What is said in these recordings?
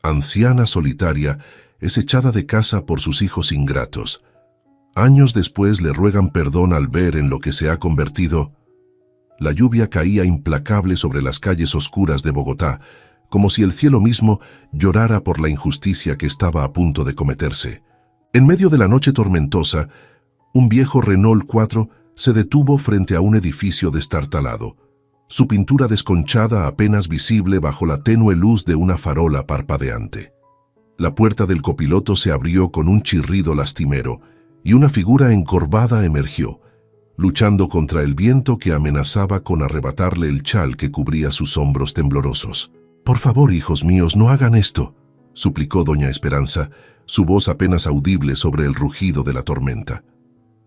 anciana solitaria, es echada de casa por sus hijos ingratos. Años después le ruegan perdón al ver en lo que se ha convertido. La lluvia caía implacable sobre las calles oscuras de Bogotá, como si el cielo mismo llorara por la injusticia que estaba a punto de cometerse. En medio de la noche tormentosa, un viejo Renault 4 se detuvo frente a un edificio destartalado, su pintura desconchada apenas visible bajo la tenue luz de una farola parpadeante. La puerta del copiloto se abrió con un chirrido lastimero y una figura encorvada emergió, luchando contra el viento que amenazaba con arrebatarle el chal que cubría sus hombros temblorosos. «Por favor, hijos míos, no hagan esto», suplicó doña Esperanza, su voz apenas audible sobre el rugido de la tormenta.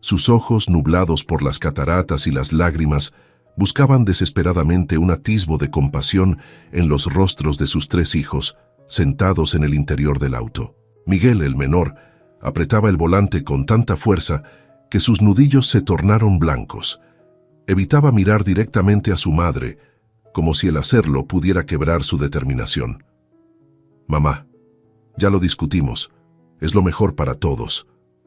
Sus ojos, nublados por las cataratas y las lágrimas, buscaban desesperadamente un atisbo de compasión en los rostros de sus 3 hijos, sentados en el interior del auto. Miguel, el menor, apretaba el volante con tanta fuerza que sus nudillos se tornaron blancos. Evitaba mirar directamente a su madre, como si el hacerlo pudiera quebrar su determinación. «Mamá, ya lo discutimos. Es lo mejor para todos»,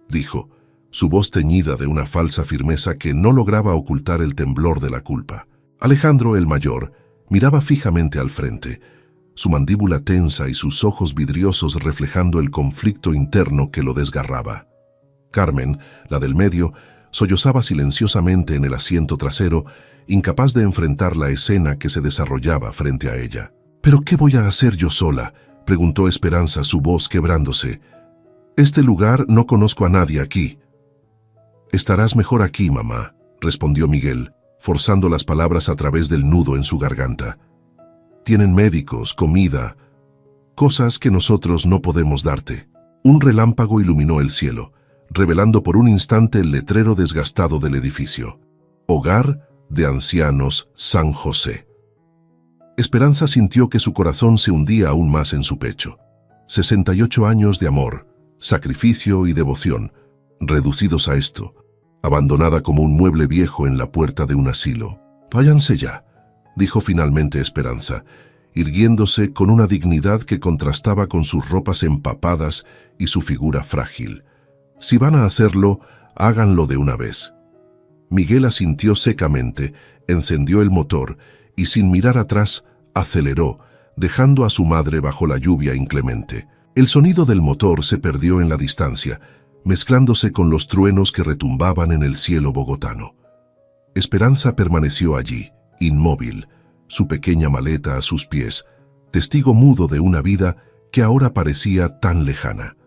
dijo, su voz teñida de una falsa firmeza que no lograba ocultar el temblor de la culpa. Alejandro, el mayor, miraba fijamente al frente, su mandíbula tensa y sus ojos vidriosos reflejando el conflicto interno que lo desgarraba. Carmen, la del medio, sollozaba silenciosamente en el asiento trasero, incapaz de enfrentar la escena que se desarrollaba frente a ella. «¿Pero qué voy a hacer yo sola?», preguntó Esperanza, su voz quebrándose. «Este lugar no conozco a nadie aquí». «Estarás mejor aquí, mamá», respondió Miguel, forzando las palabras a través del nudo en su garganta. «Tienen médicos, comida, cosas que nosotros no podemos darte». Un relámpago iluminó el cielo, revelando por un instante el letrero desgastado del edificio. «Hogar de Ancianos San José». Esperanza sintió que su corazón se hundía aún más en su pecho. 68 años de amor, sacrificio y devoción, reducidos a esto, abandonada como un mueble viejo en la puerta de un asilo. «Váyanse ya», dijo finalmente Esperanza, irguiéndose con una dignidad que contrastaba con sus ropas empapadas y su figura frágil. «Si van a hacerlo, háganlo de una vez». Miguel asintió secamente, encendió el motor y sin mirar atrás aceleró, dejando a su madre bajo la lluvia inclemente. El sonido del motor se perdió en la distancia, mezclándose con los truenos que retumbaban en el cielo bogotano. Esperanza permaneció allí, inmóvil, su pequeña maleta a sus pies, testigo mudo de una vida que ahora parecía tan lejana.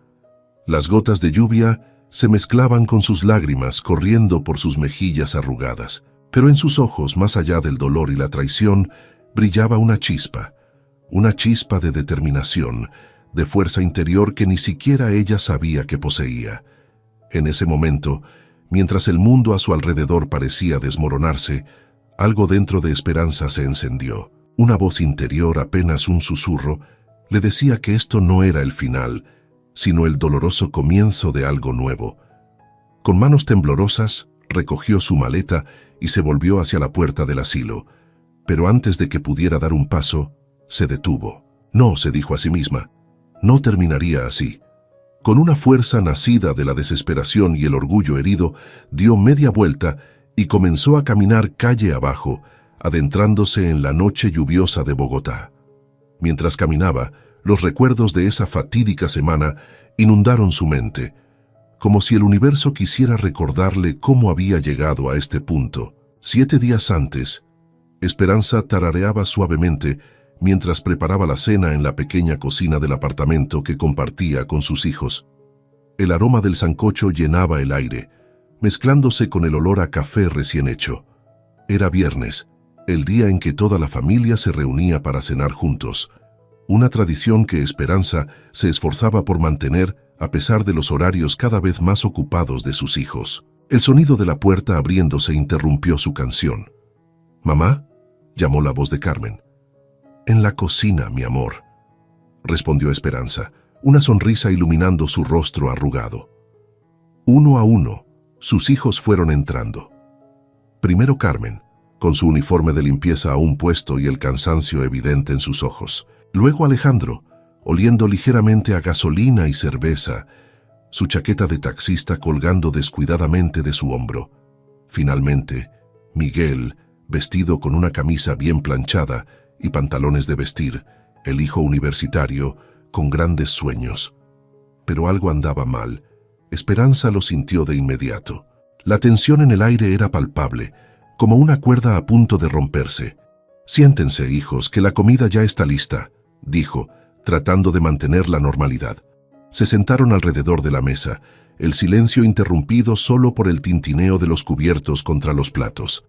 Las gotas de lluvia se mezclaban con sus lágrimas corriendo por sus mejillas arrugadas, pero en sus ojos, más allá del dolor y la traición, brillaba una chispa de determinación, de fuerza interior que ni siquiera ella sabía que poseía. En ese momento, mientras el mundo a su alrededor parecía desmoronarse, algo dentro de Esperanza se encendió. Una voz interior, apenas un susurro, le decía que esto no era el final, sino el doloroso comienzo de algo nuevo. Con manos temblorosas, recogió su maleta y se volvió hacia la puerta del asilo. Pero antes de que pudiera dar un paso, se detuvo. No, se dijo a sí misma, no terminaría así. Con una fuerza nacida de la desesperación y el orgullo herido, dio media vuelta y comenzó a caminar calle abajo, adentrándose en la noche lluviosa de Bogotá. Mientras caminaba, los recuerdos de esa fatídica semana inundaron su mente, como si el universo quisiera recordarle cómo había llegado a este punto. 7 días antes, Esperanza tarareaba suavemente mientras preparaba la cena en la pequeña cocina del apartamento que compartía con sus hijos. El aroma del sancocho llenaba el aire, mezclándose con el olor a café recién hecho. Era viernes, el día en que toda la familia se reunía para cenar juntos, una tradición que Esperanza se esforzaba por mantener a pesar de los horarios cada vez más ocupados de sus hijos. El sonido de la puerta abriéndose interrumpió su canción. «¿Mamá?», llamó la voz de Carmen. «En la cocina, mi amor», respondió Esperanza, una sonrisa iluminando su rostro arrugado. Uno a uno, sus hijos fueron entrando. Primero Carmen, con su uniforme de limpieza aún puesto y el cansancio evidente en sus ojos. Luego Alejandro, oliendo ligeramente a gasolina y cerveza, su chaqueta de taxista colgando descuidadamente de su hombro. Finalmente, Miguel, vestido con una camisa bien planchada y pantalones de vestir, el hijo universitario, con grandes sueños. Pero algo andaba mal. Esperanza lo sintió de inmediato. La tensión en el aire era palpable, como una cuerda a punto de romperse. «Siéntense, hijos, que la comida ya está lista», dijo, tratando de mantener la normalidad. Se sentaron alrededor de la mesa, el silencio interrumpido solo por el tintineo de los cubiertos contra los platos.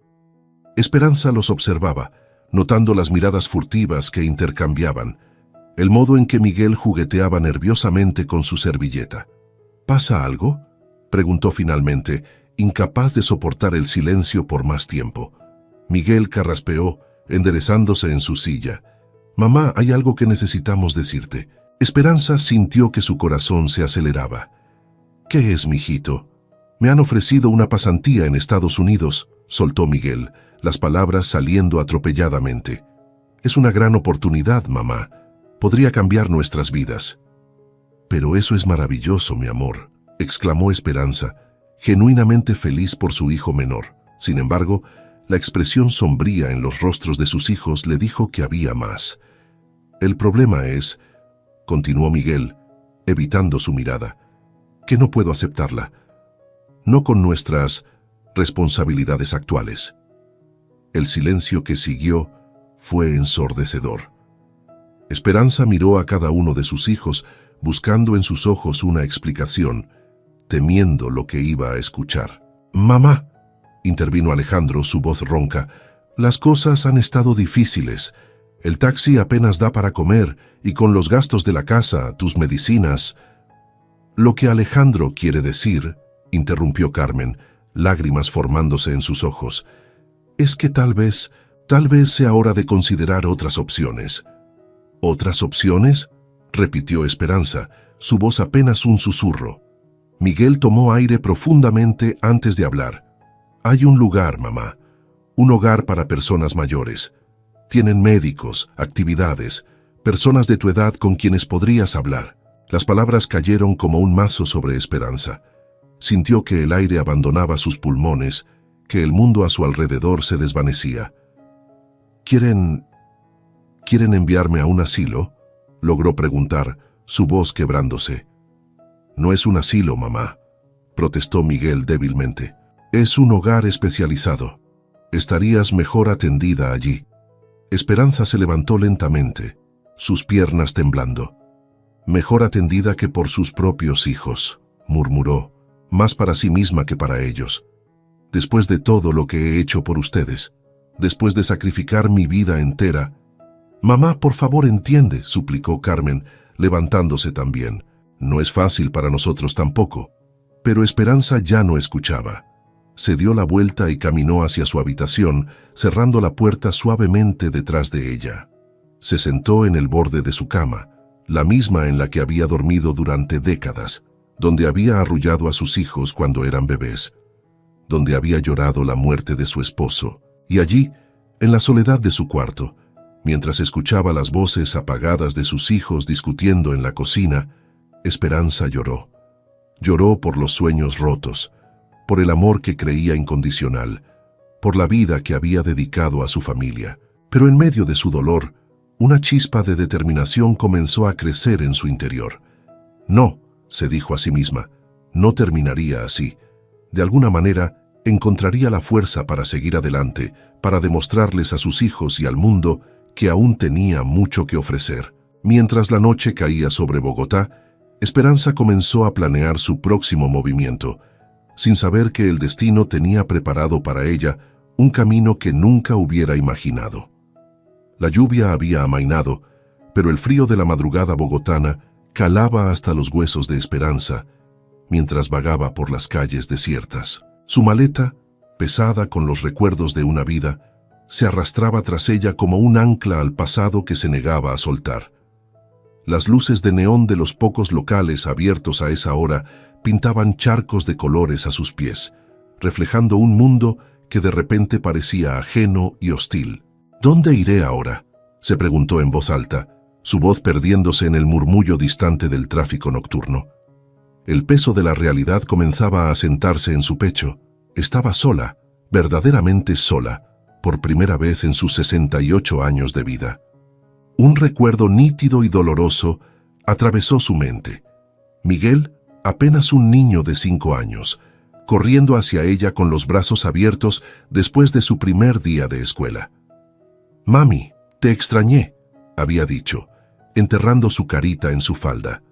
Esperanza los observaba, notando las miradas furtivas que intercambiaban, el modo en que Miguel jugueteaba nerviosamente con su servilleta. «¿Pasa algo?», preguntó finalmente, incapaz de soportar el silencio por más tiempo. Miguel carraspeó, enderezándose en su silla. «Mamá, hay algo que necesitamos decirte». Esperanza sintió que su corazón se aceleraba. «¿Qué es, mijito?» «Me han ofrecido una pasantía en Estados Unidos», soltó Miguel, las palabras saliendo atropelladamente. «Es una gran oportunidad, mamá. Podría cambiar nuestras vidas». «Pero eso es maravilloso, mi amor», exclamó Esperanza, genuinamente feliz por su hijo menor. Sin embargo, la expresión sombría en los rostros de sus hijos le dijo que había más. «El problema es», continuó Miguel, evitando su mirada, «que no puedo aceptarla. No con nuestras responsabilidades actuales». El silencio que siguió fue ensordecedor. Esperanza miró a cada uno de sus hijos, buscando en sus ojos una explicación, temiendo lo que iba a escuchar. «Mamá», intervino Alejandro, su voz ronca, «las cosas han estado difíciles. El taxi apenas da para comer y con los gastos de la casa, tus medicinas». «Lo que Alejandro quiere decir», interrumpió Carmen, lágrimas formándose en sus ojos, «es que tal vez sea hora de considerar otras opciones». «¿Otras opciones?», repitió Esperanza, su voz apenas un susurro. Miguel tomó aire profundamente antes de hablar. «Hay un lugar, mamá, un hogar para personas mayores. Tienen médicos, actividades, personas de tu edad con quienes podrías hablar». Las palabras cayeron como un mazo sobre Esperanza. Sintió que el aire abandonaba sus pulmones, que el mundo a su alrededor se desvanecía. ¿Quieren enviarme a un asilo?», logró preguntar, su voz quebrándose. «No es un asilo, mamá», protestó Miguel débilmente. «Es un hogar especializado. Estarías mejor atendida allí». Esperanza se levantó lentamente, sus piernas temblando. «Mejor atendida que por sus propios hijos», murmuró, más para sí misma que para ellos. «Después de todo lo que he hecho por ustedes, después de sacrificar mi vida entera». «Mamá, por favor, entiende», suplicó Carmen, levantándose también. «No es fácil para nosotros tampoco». Pero Esperanza ya no escuchaba. Se dio la vuelta y caminó hacia su habitación, cerrando la puerta suavemente detrás de ella. Se sentó en el borde de su cama, la misma en la que había dormido durante décadas, donde había arrullado a sus hijos cuando eran bebés, donde había llorado la muerte de su esposo, y allí, en la soledad de su cuarto, mientras escuchaba las voces apagadas de sus hijos discutiendo en la cocina, Esperanza lloró. Lloró por los sueños rotos, por el amor que creía incondicional, por la vida que había dedicado a su familia. Pero en medio de su dolor, una chispa de determinación comenzó a crecer en su interior. «No», se dijo a sí misma, «no terminaría así. De alguna manera, encontraría la fuerza para seguir adelante, para demostrarles a sus hijos y al mundo que aún tenía mucho que ofrecer». Mientras la noche caía sobre Bogotá, Esperanza comenzó a planear su próximo movimiento, sin saber que el destino tenía preparado para ella un camino que nunca hubiera imaginado. La lluvia había amainado, pero el frío de la madrugada bogotana calaba hasta los huesos de Esperanza, mientras vagaba por las calles desiertas. Su maleta, pesada con los recuerdos de una vida, se arrastraba tras ella como un ancla al pasado que se negaba a soltar. Las luces de neón de los pocos locales abiertos a esa hora pintaban charcos de colores a sus pies, reflejando un mundo que de repente parecía ajeno y hostil. «¿Dónde iré ahora?», se preguntó en voz alta, su voz perdiéndose en el murmullo distante del tráfico nocturno. El peso de la realidad comenzaba a asentarse en su pecho. Estaba sola, verdaderamente sola, por primera vez en sus 68 años de vida. Un recuerdo nítido y doloroso atravesó su mente. Miguel, apenas un niño de 5 años, corriendo hacia ella con los brazos abiertos después de su primer día de escuela. «Mami, te extrañé», había dicho, enterrando su carita en su falda.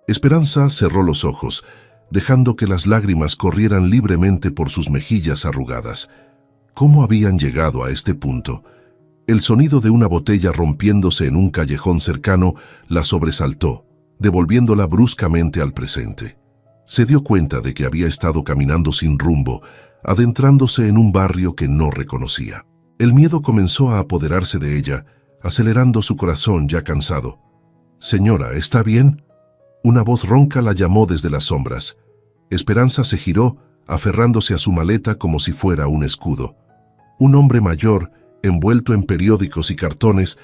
Esperanza cerró los ojos, dejando que las lágrimas corrieran libremente por sus mejillas arrugadas. ¿Cómo habían llegado a este punto? El sonido de una botella rompiéndose en un callejón cercano la sobresaltó, devolviéndola bruscamente al presente. Se dio cuenta de que había estado caminando sin rumbo, adentrándose en un barrio que no reconocía. El miedo comenzó a apoderarse de ella, acelerando su corazón ya cansado. «Señora, ¿está bien?». Una voz ronca la llamó desde las sombras. Esperanza se giró, aferrándose a su maleta como si fuera un escudo. Un hombre mayor, envuelto en periódicos y cartones,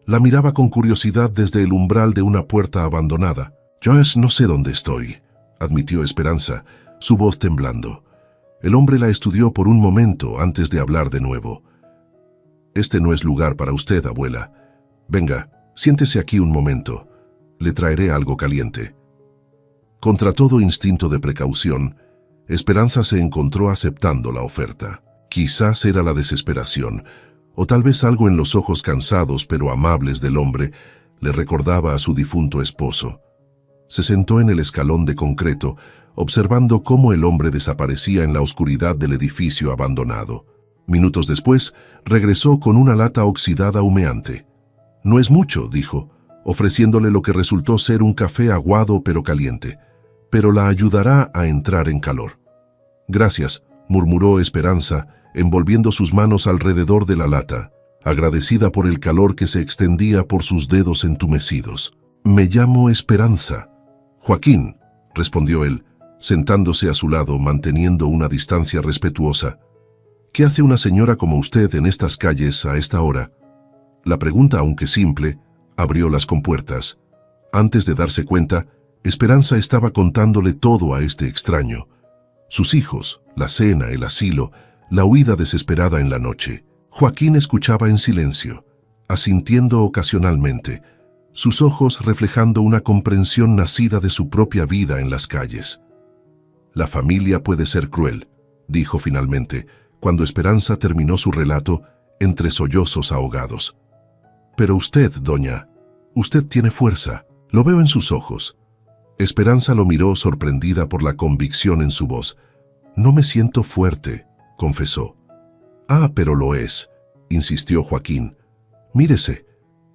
la miraba con curiosidad desde el umbral de una puerta abandonada. «Yo no sé dónde estoy», admitió Esperanza, su voz temblando. El hombre la estudió por un momento antes de hablar de nuevo. «Este no es lugar para usted, abuela. Venga, siéntese aquí un momento. Le traeré algo caliente». Contra todo instinto de precaución, Esperanza se encontró aceptando la oferta. Quizás era la desesperación, o tal vez algo en los ojos cansados pero amables del hombre le recordaba a su difunto esposo. Se sentó en el escalón de concreto, observando cómo el hombre desaparecía en la oscuridad del edificio abandonado. Minutos después, regresó con una lata oxidada humeante. «No es mucho», dijo, ofreciéndole lo que resultó ser un café aguado pero caliente, «pero la ayudará a entrar en calor». «Gracias», murmuró Esperanza, envolviendo sus manos alrededor de la lata, agradecida por el calor que se extendía por sus dedos entumecidos. «Me llamo Esperanza». «Joaquín», respondió él, sentándose a su lado, manteniendo una distancia respetuosa. «¿Qué hace una señora como usted en estas calles a esta hora?». La pregunta, aunque simple, abrió las compuertas. Antes de darse cuenta, Esperanza estaba contándole todo a este extraño. Sus hijos, la cena, el asilo, la huida desesperada en la noche. Joaquín escuchaba en silencio, asintiendo ocasionalmente, sus ojos reflejando una comprensión nacida de su propia vida en las calles. «La familia puede ser cruel», dijo finalmente, cuando Esperanza terminó su relato entre sollozos ahogados. «Pero usted, doña, usted tiene fuerza, lo veo en sus ojos». Esperanza lo miró sorprendida por la convicción en su voz. «No me siento fuerte», confesó. «Ah, pero lo es», insistió Joaquín. «Mírese,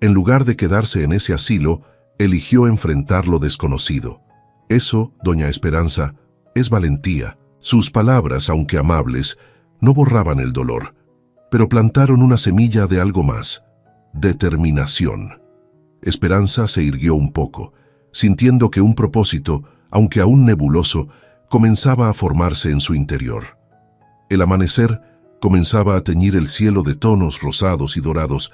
en lugar de quedarse en ese asilo, eligió enfrentar lo desconocido. Eso, doña Esperanza, es valentía». Sus palabras, aunque amables, no borraban el dolor, pero plantaron una semilla de algo más: determinación. Esperanza se irguió un poco, sintiendo que un propósito, aunque aún nebuloso, comenzaba a formarse en su interior. El amanecer comenzaba a teñir el cielo de tonos rosados y dorados,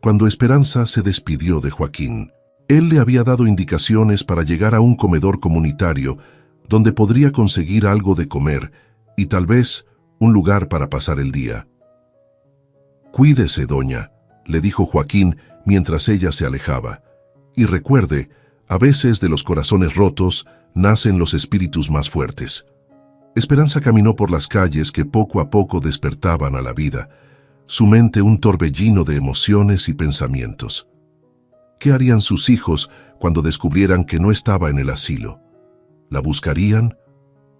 cuando Esperanza se despidió de Joaquín. Él le había dado indicaciones para llegar a un comedor comunitario, donde podría conseguir algo de comer y tal vez un lugar para pasar el día. «Cuídese, doña», le dijo Joaquín mientras ella se alejaba. «Y recuerde, a veces de los corazones rotos nacen los espíritus más fuertes». Esperanza caminó por las calles que poco a poco despertaban a la vida, su mente un torbellino de emociones y pensamientos. ¿Qué harían sus hijos cuando descubrieran que no estaba en el asilo? ¿La buscarían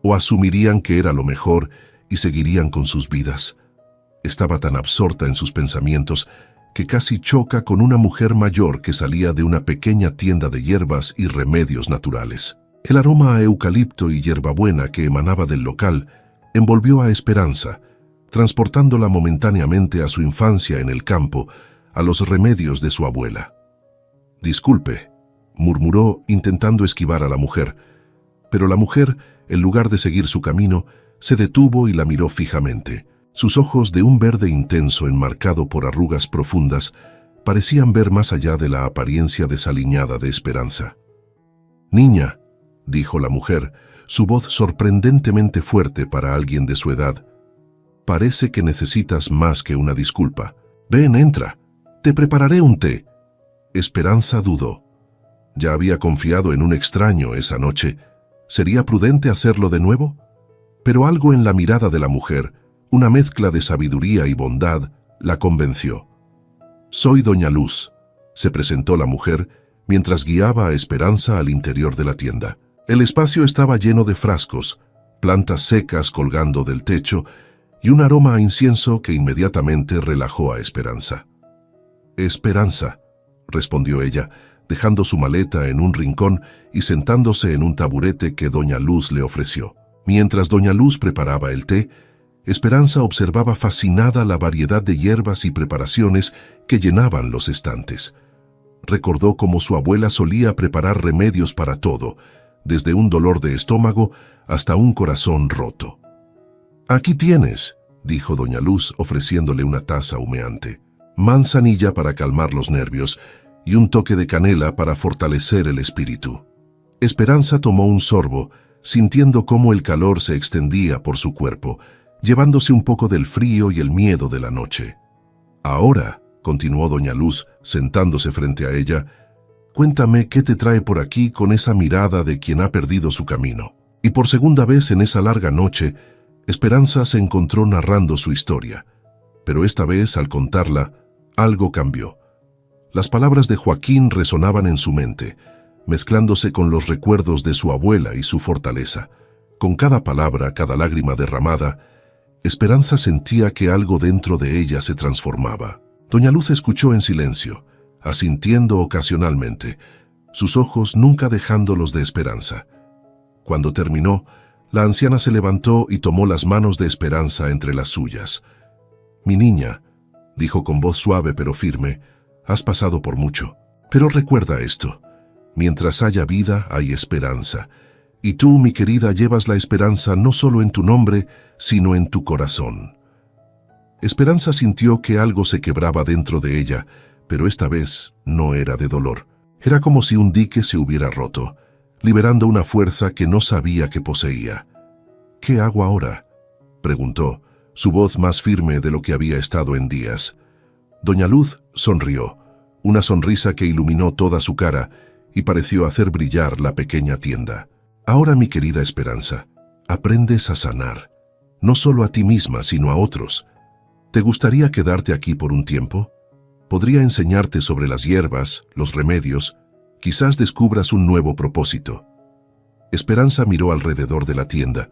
o asumirían que era lo mejor y seguirían con sus vidas? Estaba tan absorta en sus pensamientos que casi choca con una mujer mayor que salía de una pequeña tienda de hierbas y remedios naturales. El aroma a eucalipto y hierbabuena que emanaba del local envolvió a Esperanza, transportándola momentáneamente a su infancia en el campo, a los remedios de su abuela. «Disculpe», murmuró intentando esquivar a la mujer, pero la mujer, en lugar de seguir su camino, se detuvo y la miró fijamente. Sus ojos, de un verde intenso enmarcado por arrugas profundas, parecían ver más allá de la apariencia desaliñada de Esperanza. «Niña», dijo la mujer, su voz sorprendentemente fuerte para alguien de su edad, «parece que necesitas más que una disculpa. Ven, entra. Te prepararé un té». Esperanza dudó. Ya había confiado en un extraño esa noche. ¿Sería prudente hacerlo de nuevo? Pero algo en la mirada de la mujer, una mezcla de sabiduría y bondad, la convenció. «Soy Doña Luz», se presentó la mujer mientras guiaba a Esperanza al interior de la tienda. El espacio estaba lleno de frascos, plantas secas colgando del techo y un aroma a incienso que inmediatamente relajó a Esperanza. «Esperanza», respondió ella, dejando su maleta en un rincón y sentándose en un taburete que Doña Luz le ofreció. Mientras Doña Luz preparaba el té, Esperanza observaba fascinada la variedad de hierbas y preparaciones que llenaban los estantes. Recordó cómo su abuela solía preparar remedios para todo, desde un dolor de estómago hasta un corazón roto. «Aquí tienes», dijo Doña Luz ofreciéndole una taza humeante. «Manzanilla para calmar los nervios y un toque de canela para fortalecer el espíritu». Esperanza tomó un sorbo, sintiendo cómo el calor se extendía por su cuerpo, llevándose un poco del frío y el miedo de la noche. «Ahora», continuó Doña Luz, sentándose frente a ella, «cuéntame qué te trae por aquí con esa mirada de quien ha perdido su camino». Y por segunda vez en esa larga noche, Esperanza se encontró narrando su historia. Pero esta vez, al contarla, algo cambió. Las palabras de Joaquín resonaban en su mente, mezclándose con los recuerdos de su abuela y su fortaleza. Con cada palabra, cada lágrima derramada, Esperanza sentía que algo dentro de ella se transformaba. Doña Luz escuchó en silencio, asintiendo ocasionalmente, sus ojos nunca dejándolos de Esperanza. Cuando terminó, la anciana se levantó y tomó las manos de Esperanza entre las suyas. «Mi niña», dijo con voz suave pero firme, «has pasado por mucho. Pero recuerda esto, mientras haya vida hay esperanza. Y tú, mi querida, llevas la esperanza no solo en tu nombre, sino en tu corazón». Esperanza sintió que algo se quebraba dentro de ella, pero esta vez no era de dolor. Era como si un dique se hubiera roto, liberando una fuerza que no sabía que poseía. «¿Qué hago ahora?», preguntó, su voz más firme de lo que había estado en días. Doña Luz sonrió, una sonrisa que iluminó toda su cara y pareció hacer brillar la pequeña tienda. «Ahora, mi querida Esperanza, aprendes a sanar, no solo a ti misma, sino a otros. ¿Te gustaría quedarte aquí por un tiempo? Podría enseñarte sobre las hierbas, los remedios, quizás descubras un nuevo propósito». Esperanza miró alrededor de la tienda,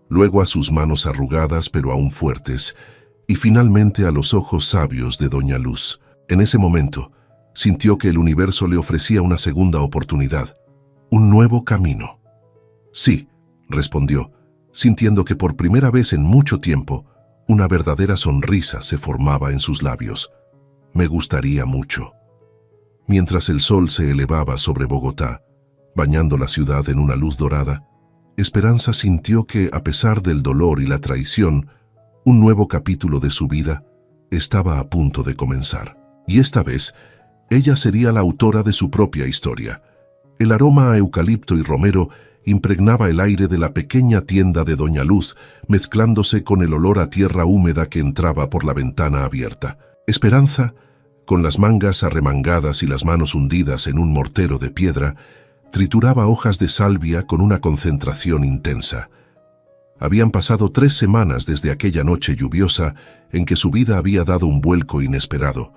luego a sus manos arrugadas pero aún fuertes, y finalmente a los ojos sabios de Doña Luz. En ese momento, sintió que el universo le ofrecía una segunda oportunidad, un nuevo camino. «Sí», respondió, sintiendo que por primera vez en mucho tiempo, una verdadera sonrisa se formaba en sus labios. «Me gustaría mucho». Mientras el sol se elevaba sobre Bogotá, bañando la ciudad en una luz dorada, Esperanza sintió que, a pesar del dolor y la traición, un nuevo capítulo de su vida estaba a punto de comenzar. Y esta vez, ella sería la autora de su propia historia. El aroma a eucalipto y romero impregnaba el aire de la pequeña tienda de Doña Luz, mezclándose con el olor a tierra húmeda que entraba por la ventana abierta. Esperanza, con las mangas arremangadas y las manos hundidas en un mortero de piedra, trituraba hojas de salvia con una concentración intensa. Habían pasado 3 semanas desde aquella noche lluviosa en que su vida había dado un vuelco inesperado,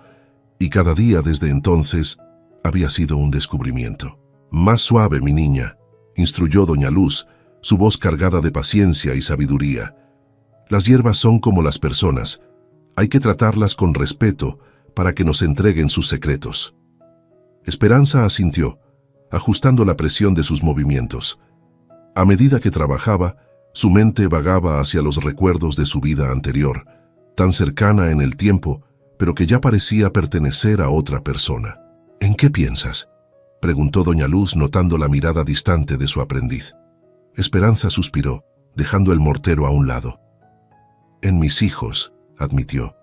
y cada día desde entonces había sido un descubrimiento. «Más suave, mi niña», instruyó Doña Luz, su voz cargada de paciencia y sabiduría. «Las hierbas son como las personas. Hay que tratarlas con respeto para que nos entreguen sus secretos». Esperanza asintió, ajustando la presión de sus movimientos. A medida que trabajaba, su mente vagaba hacia los recuerdos de su vida anterior, tan cercana en el tiempo, pero que ya parecía pertenecer a otra persona. «¿En qué piensas?», preguntó Doña Luz, notando la mirada distante de su aprendiz. Esperanza suspiró, dejando el mortero a un lado. «En mis hijos», admitió.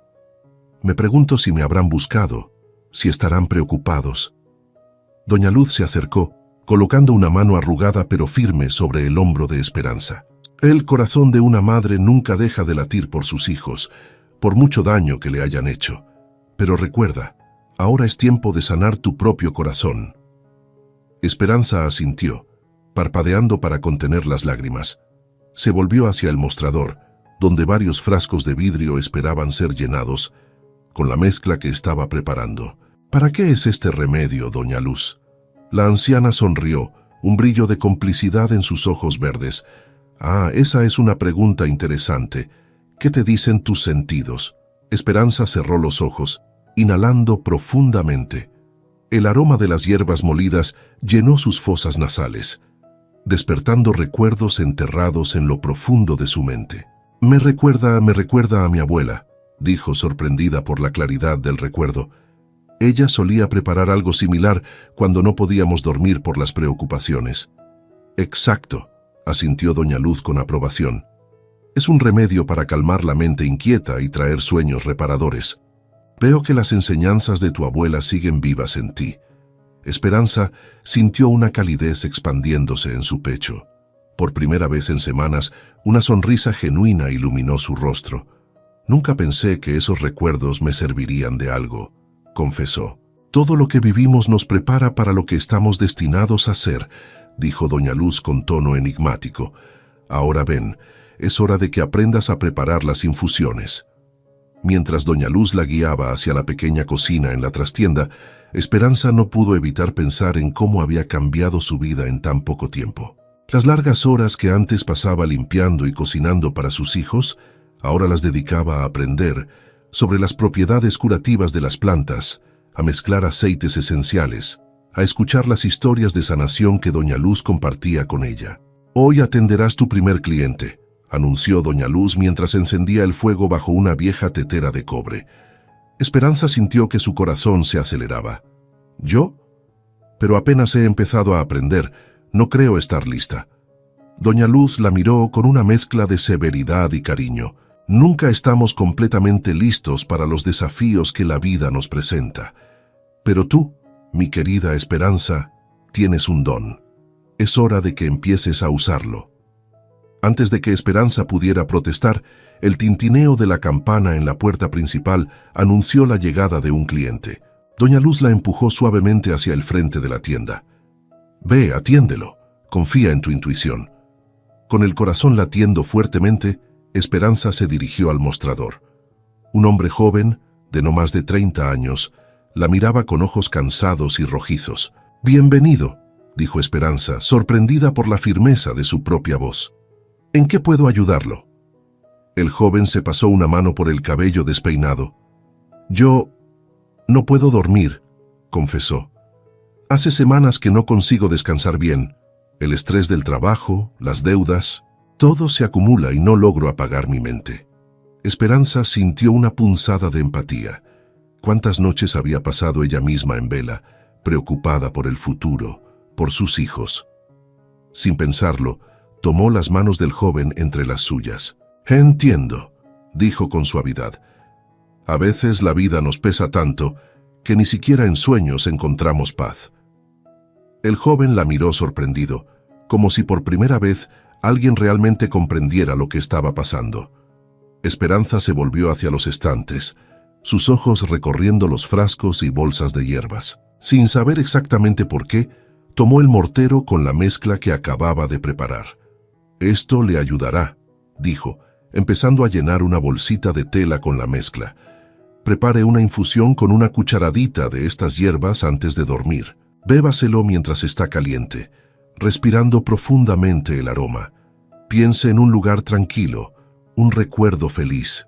«Me pregunto si me habrán buscado, si estarán preocupados. Doña Luz se acercó, colocando una mano arrugada pero firme sobre el hombro de Esperanza. El corazón de una madre nunca deja de latir por sus hijos, por mucho daño que le hayan hecho. Pero recuerda, ahora es tiempo de sanar tu propio corazón. Esperanza asintió, parpadeando para contener las lágrimas. Se volvió hacia el mostrador, donde varios frascos de vidrio esperaban ser llenados, con la mezcla que estaba preparando. ¿Para qué es este remedio, doña Luz? La anciana sonrió, un brillo de complicidad en sus ojos verdes. Ah, esa es una pregunta interesante. ¿Qué te dicen tus sentidos? Esperanza cerró los ojos, inhalando profundamente. El aroma de las hierbas molidas llenó sus fosas nasales, despertando recuerdos enterrados en lo profundo de su mente. Me recuerda a mi abuela, dijo sorprendida por la claridad del recuerdo. Ella solía preparar algo similar cuando no podíamos dormir por las preocupaciones. Exacto, asintió doña Luz con aprobación. Es un remedio para calmar la mente inquieta y traer sueños reparadores. Veo que las enseñanzas de tu abuela siguen vivas en ti. Esperanza sintió una calidez expandiéndose en su pecho. Por primera vez en semanas, una sonrisa genuina iluminó su rostro. Nunca pensé que esos recuerdos me servirían de algo, confesó. Todo lo que vivimos nos prepara para lo que estamos destinados a ser, dijo doña Luz con tono enigmático. Ahora ven, es hora de que aprendas a preparar las infusiones. Mientras doña Luz la guiaba hacia la pequeña cocina en la trastienda, Esperanza no pudo evitar pensar en cómo había cambiado su vida en tan poco tiempo. Las largas horas que antes pasaba limpiando y cocinando para sus hijos, ahora las dedicaba a aprender sobre las propiedades curativas de las plantas, a mezclar aceites esenciales, a escuchar las historias de sanación que doña Luz compartía con ella. Hoy atenderás tu primer cliente, anunció doña Luz mientras encendía el fuego bajo una vieja tetera de cobre. Esperanza sintió que su corazón se aceleraba. ¿Yo? Pero apenas he empezado a aprender, no creo estar lista. Doña Luz la miró con una mezcla de severidad y cariño. Nunca estamos completamente listos para los desafíos que la vida nos presenta. Pero tú, mi querida Esperanza, tienes un don. Es hora de que empieces a usarlo. Antes de que Esperanza pudiera protestar, el tintineo de la campana en la puerta principal anunció la llegada de un cliente. Doña Luz la empujó suavemente hacia el frente de la tienda. Ve, atiéndelo. Confía en tu intuición. Con el corazón latiendo fuertemente, Esperanza se dirigió al mostrador. Un hombre joven, de no más de 30 años, la miraba con ojos cansados y rojizos. «Bienvenido», dijo Esperanza, sorprendida por la firmeza de su propia voz. «¿En qué puedo ayudarlo?» El joven se pasó una mano por el cabello despeinado. «Yo no puedo dormir», confesó. «Hace semanas que no consigo descansar bien. El estrés del trabajo, las deudas, todo se acumula y no logro apagar mi mente». Esperanza sintió una punzada de empatía. ¿Cuántas noches había pasado ella misma en vela, preocupada por el futuro, por sus hijos? Sin pensarlo, tomó las manos del joven entre las suyas. «Entiendo», dijo con suavidad. «A veces la vida nos pesa tanto que ni siquiera en sueños encontramos paz». El joven la miró sorprendido, como si por primera vez alguien realmente comprendiera lo que estaba pasando. Esperanza se volvió hacia los estantes, sus ojos recorriendo los frascos y bolsas de hierbas. Sin saber exactamente por qué, tomó el mortero con la mezcla que acababa de preparar. «Esto le ayudará», dijo, empezando a llenar una bolsita de tela con la mezcla. «Prepare una infusión con una cucharadita de estas hierbas antes de dormir. Bébaselo mientras está caliente, respirando profundamente el aroma. Piense en un lugar tranquilo, un recuerdo feliz».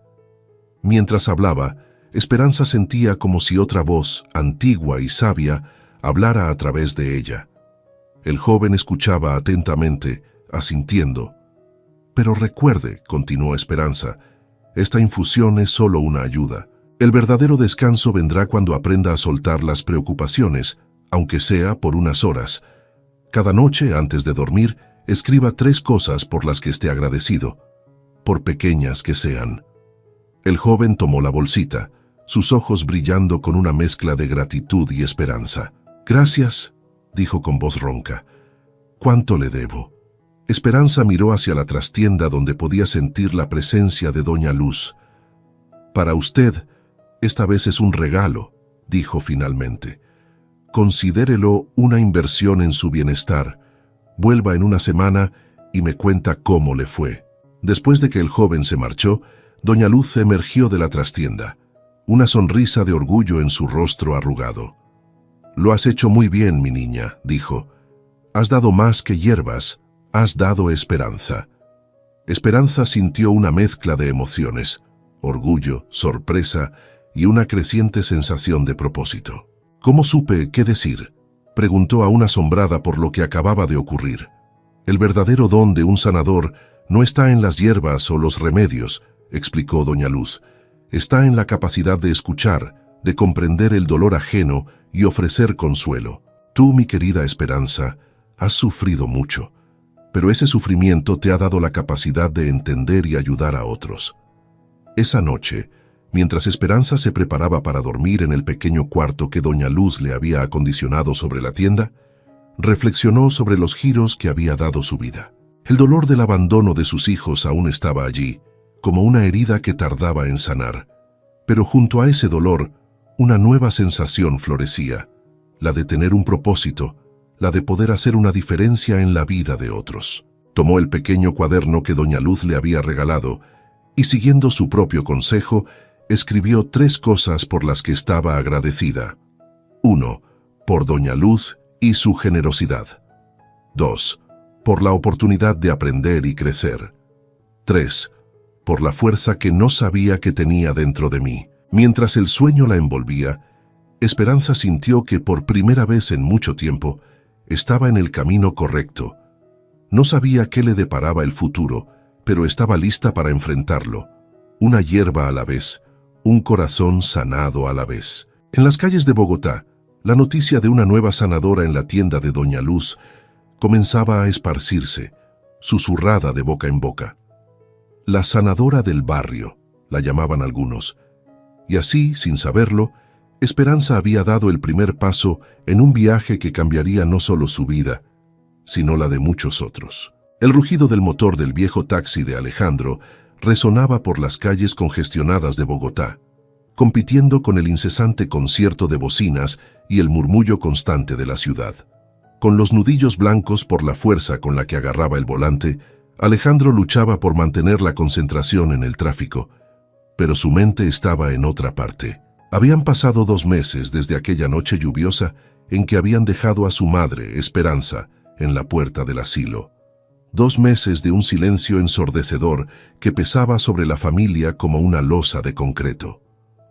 Mientras hablaba, Esperanza sentía como si otra voz, antigua y sabia, hablara a través de ella. El joven escuchaba atentamente, asintiendo. «Pero recuerde», continuó Esperanza, «esta infusión es solo una ayuda. El verdadero descanso vendrá cuando aprenda a soltar las preocupaciones, aunque sea por unas horas. Cada noche, antes de dormir, escriba 3 cosas por las que esté agradecido, por pequeñas que sean». El joven tomó la bolsita, sus ojos brillando con una mezcla de gratitud y esperanza. «Gracias», dijo con voz ronca. «¿Cuánto le debo?» Esperanza miró hacia la trastienda donde podía sentir la presencia de doña Luz. «Para usted, esta vez es un regalo», dijo finalmente. «Considérelo una inversión en su bienestar. Vuelva en una semana y me cuenta cómo le fue». Después de que el joven se marchó, doña Luz emergió de la trastienda, una sonrisa de orgullo en su rostro arrugado. «Lo has hecho muy bien, mi niña», dijo. «Has dado más que hierbas, has dado esperanza». Esperanza sintió una mezcla de emociones, orgullo, sorpresa y una creciente sensación de propósito. «¿Cómo supe qué decir?», preguntó aún asombrada por lo que acababa de ocurrir. «El verdadero don de un sanador no está en las hierbas o los remedios», explicó doña Luz. «Está en la capacidad de escuchar, de comprender el dolor ajeno y ofrecer consuelo. Tú, mi querida Esperanza, has sufrido mucho, pero ese sufrimiento te ha dado la capacidad de entender y ayudar a otros». Esa noche, mientras Esperanza se preparaba para dormir en el pequeño cuarto que doña Luz le había acondicionado sobre la tienda, reflexionó sobre los giros que había dado su vida. El dolor del abandono de sus hijos aún estaba allí, como una herida que tardaba en sanar. Pero junto a ese dolor, una nueva sensación florecía, la de tener un propósito, la de poder hacer una diferencia en la vida de otros. Tomó el pequeño cuaderno que doña Luz le había regalado y, siguiendo su propio consejo, escribió 3 cosas por las que estaba agradecida. 1. Por doña Luz y su generosidad. 2. Por la oportunidad de aprender y crecer. 3. Por la fuerza que no sabía que tenía dentro de mí. Mientras el sueño la envolvía, Esperanza sintió que por primera vez en mucho tiempo estaba en el camino correcto. No sabía qué le deparaba el futuro, pero estaba lista para enfrentarlo. Una hierba a la vez, un corazón sanado a la vez. En las calles de Bogotá, la noticia de una nueva sanadora en la tienda de doña Luz comenzaba a esparcirse, susurrada de boca en boca. La sanadora del barrio, la llamaban algunos. Y así, sin saberlo, Esperanza había dado el primer paso en un viaje que cambiaría no solo su vida, sino la de muchos otros. El rugido del motor del viejo taxi de Alejandro resonaba por las calles congestionadas de Bogotá, compitiendo con el incesante concierto de bocinas y el murmullo constante de la ciudad. Con los nudillos blancos por la fuerza con la que agarraba el volante, Alejandro luchaba por mantener la concentración en el tráfico, pero su mente estaba en otra parte. Habían pasado 2 meses desde aquella noche lluviosa en que habían dejado a su madre, Esperanza, en la puerta del asilo. 2 meses de un silencio ensordecedor que pesaba sobre la familia como una losa de concreto.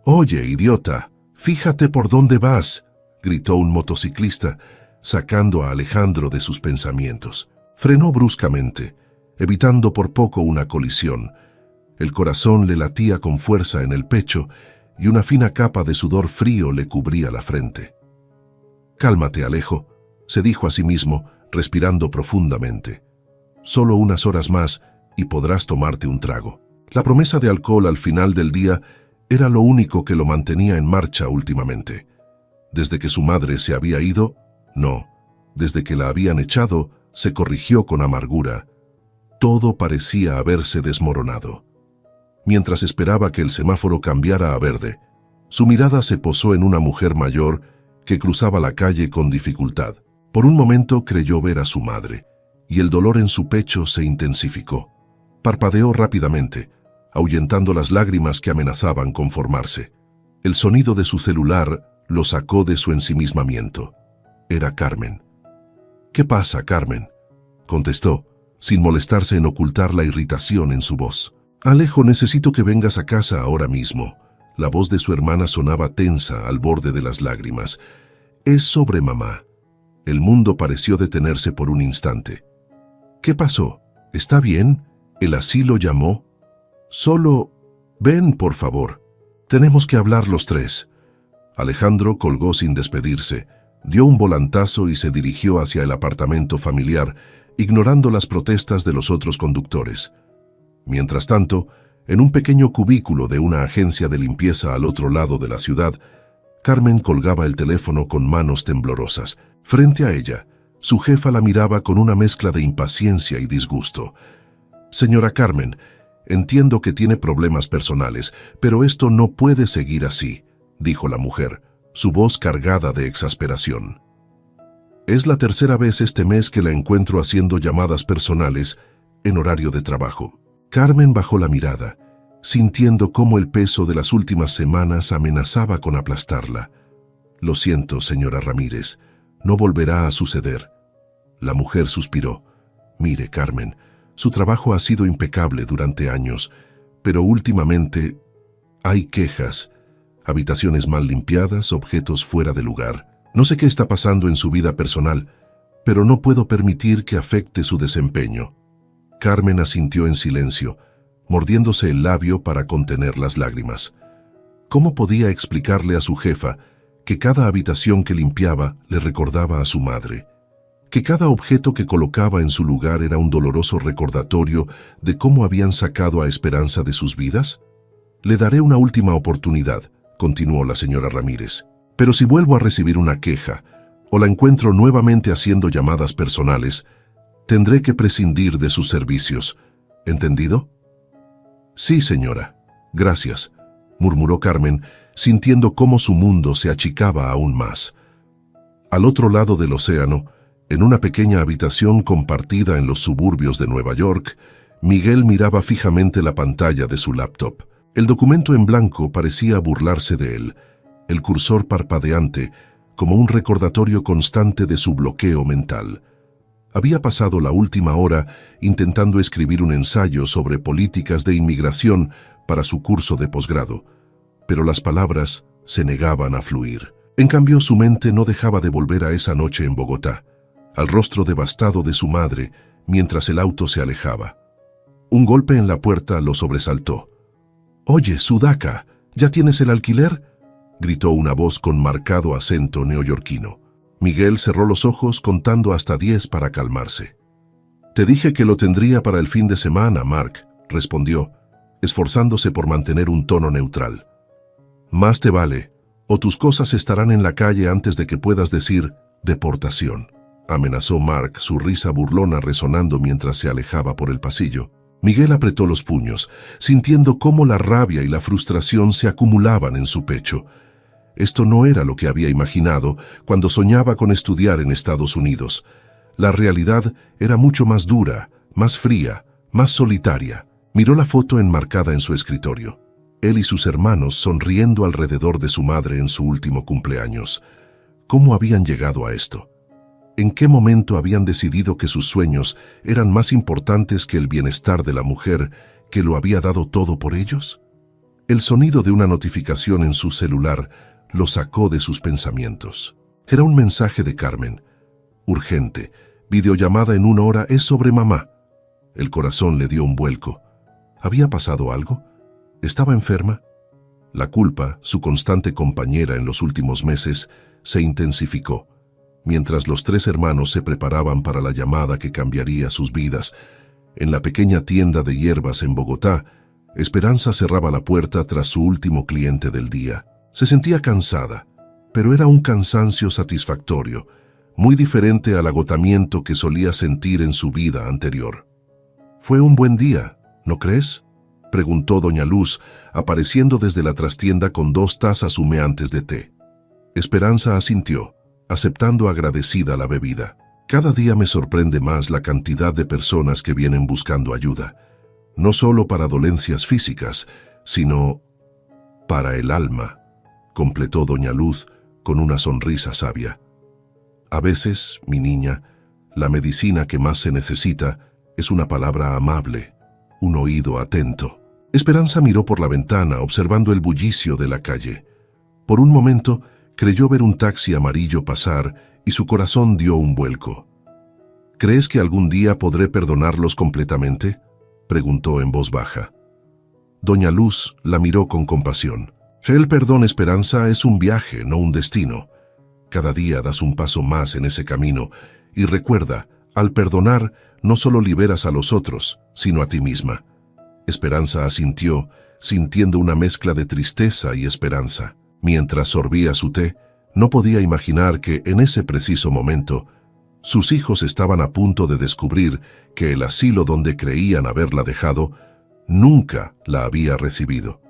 «Oye, idiota, fíjate por dónde vas», gritó un motociclista, sacando a Alejandro de sus pensamientos. Frenó bruscamente, evitando por poco una colisión. El corazón le latía con fuerza en el pecho y una fina capa de sudor frío le cubría la frente. «Cálmate, Alejo», se dijo a sí mismo, respirando profundamente. «Solo unas horas más y podrás tomarte un trago». La promesa de alcohol al final del día era lo único que lo mantenía en marcha últimamente. Desde que su madre se había ido, no, desde que la habían echado, se corrigió con amargura. Todo parecía haberse desmoronado. Mientras esperaba que el semáforo cambiara a verde, su mirada se posó en una mujer mayor que cruzaba la calle con dificultad. Por un momento creyó ver a su madre, y el dolor en su pecho se intensificó. Parpadeó rápidamente, ahuyentando las lágrimas que amenazaban con formarse. El sonido de su celular lo sacó de su ensimismamiento. Era Carmen. «¿Qué pasa, Carmen?», contestó, sin molestarse en ocultar la irritación en su voz. «Alejo, necesito que vengas a casa ahora mismo». La voz de su hermana sonaba tensa al borde de las lágrimas. «Es sobre mamá». El mundo pareció detenerse por un instante. «¿Qué pasó? ¿Está bien? ¿El asilo llamó?» «Solo... ven, por favor. Tenemos que hablar los 3». Alejandro colgó sin despedirse, dio un volantazo y se dirigió hacia el apartamento familiar, ignorando las protestas de los otros conductores. Mientras tanto, En un pequeño cubículo de una agencia de limpieza al otro lado de la ciudad, Carmen colgaba el teléfono con manos temblorosas. Frente a ella, su jefa la miraba con una mezcla de impaciencia y disgusto. «Señora Carmen, entiendo que tiene problemas personales, pero esto no puede seguir así», dijo la mujer, su voz cargada de exasperación. «Es la tercera vez este mes que la encuentro haciendo llamadas personales en horario de trabajo». Carmen bajó la mirada, sintiendo cómo el peso de las últimas semanas amenazaba con aplastarla. «Lo siento, señora Ramírez, no volverá a suceder». La mujer suspiró. «Mire, Carmen, su trabajo ha sido impecable durante años, pero últimamente hay quejas, habitaciones mal limpiadas, objetos fuera de lugar. No sé qué está pasando en su vida personal, pero no puedo permitir que afecte su desempeño». Carmen asintió en silencio, mordiéndose el labio para contener las lágrimas. ¿Cómo podía explicarle a su jefa que cada habitación que limpiaba le recordaba a su madre? Que cada objeto que colocaba en su lugar era un doloroso recordatorio de cómo habían sacado a Esperanza de sus vidas? «Le daré una última oportunidad», continuó la señora Ramírez. «Pero si vuelvo a recibir una queja o la encuentro nuevamente haciendo llamadas personales, tendré que prescindir de sus servicios. ¿Entendido?» «Sí, señora. Gracias», murmuró Carmen, sintiendo cómo su mundo se achicaba aún más. Al otro lado del océano, en una pequeña habitación compartida en los suburbios de Nueva York, Miguel miraba fijamente la pantalla de su laptop. El documento en blanco parecía burlarse de él, el cursor parpadeante, como un recordatorio constante de su bloqueo mental. Había pasado la última hora intentando escribir un ensayo sobre políticas de inmigración para su curso de posgrado, pero las palabras se negaban a fluir. En cambio, su mente no dejaba de volver a esa noche en Bogotá, al rostro devastado de su madre mientras el auto se alejaba. Un golpe en la puerta lo sobresaltó. «Oye, Sudaca, ¿ya tienes el alquiler?», gritó una voz con marcado acento neoyorquino. Miguel cerró los ojos contando hasta 10 para calmarse. «Te dije que lo tendría para el fin de semana, Mark», respondió, esforzándose por mantener un tono neutral. «Más te vale, o tus cosas estarán en la calle antes de que puedas decir deportación», amenazó Mark, su risa burlona resonando mientras se alejaba por el pasillo. Miguel apretó los puños, sintiendo cómo la rabia y la frustración se acumulaban en su pecho. Esto no era lo que había imaginado cuando soñaba con estudiar en Estados Unidos. La realidad era mucho más dura, más fría, más solitaria. Miró la foto enmarcada en su escritorio. Él y sus hermanos sonriendo alrededor de su madre en su último cumpleaños. ¿Cómo habían llegado a esto? ¿En qué momento habían decidido que sus sueños eran más importantes que el bienestar de la mujer que lo había dado todo por ellos? El sonido de una notificación en su celular lo sacó de sus pensamientos. Era un mensaje de Carmen. «Urgente, videollamada en 1 hora, es sobre mamá». El corazón le dio un vuelco. ¿Había pasado algo? ¿Estaba enferma? La culpa, su constante compañera en los últimos meses, se intensificó. Mientras los 3 hermanos se preparaban para la llamada que cambiaría sus vidas, en la pequeña tienda de hierbas en Bogotá, Esperanza cerraba la puerta tras su último cliente del día. Se sentía cansada, pero era un cansancio satisfactorio, muy diferente al agotamiento que solía sentir en su vida anterior. «Fue un buen día, ¿no crees?», preguntó doña Luz, apareciendo desde la trastienda con 2 tazas humeantes de té. Esperanza asintió, aceptando agradecida la bebida. «Cada día me sorprende más la cantidad de personas que vienen buscando ayuda, no solo para dolencias físicas, sino para el alma», completó doña Luz con una sonrisa sabia. «A veces, mi niña, la medicina que más se necesita es una palabra amable, un oído atento». Esperanza miró por la ventana observando el bullicio de la calle. Por un momento creyó ver un taxi amarillo pasar y su corazón dio un vuelco. «¿Crees que algún día podré perdonarlos completamente?», preguntó en voz baja. Doña Luz la miró con compasión. «El perdón, Esperanza, es un viaje, no un destino. Cada día das un paso más en ese camino y recuerda, al perdonar no solo liberas a los otros, sino a ti misma. Esperanza asintió, sintiendo una mezcla de tristeza y esperanza. Mientras sorbía su té, no podía imaginar que, en ese preciso momento, sus hijos estaban a punto de descubrir que el asilo donde creían haberla dejado nunca la había recibido.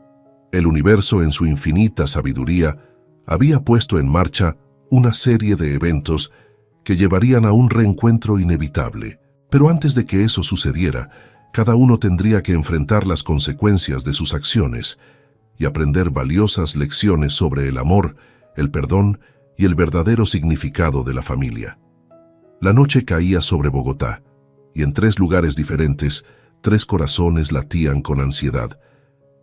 El universo, en su infinita sabiduría, había puesto en marcha una serie de eventos que llevarían a un reencuentro inevitable. Pero antes de que eso sucediera, cada uno tendría que enfrentar las consecuencias de sus acciones y aprender valiosas lecciones sobre el amor, el perdón y el verdadero significado de la familia. La noche caía sobre Bogotá, y en 3 lugares diferentes, 3 corazones latían con ansiedad,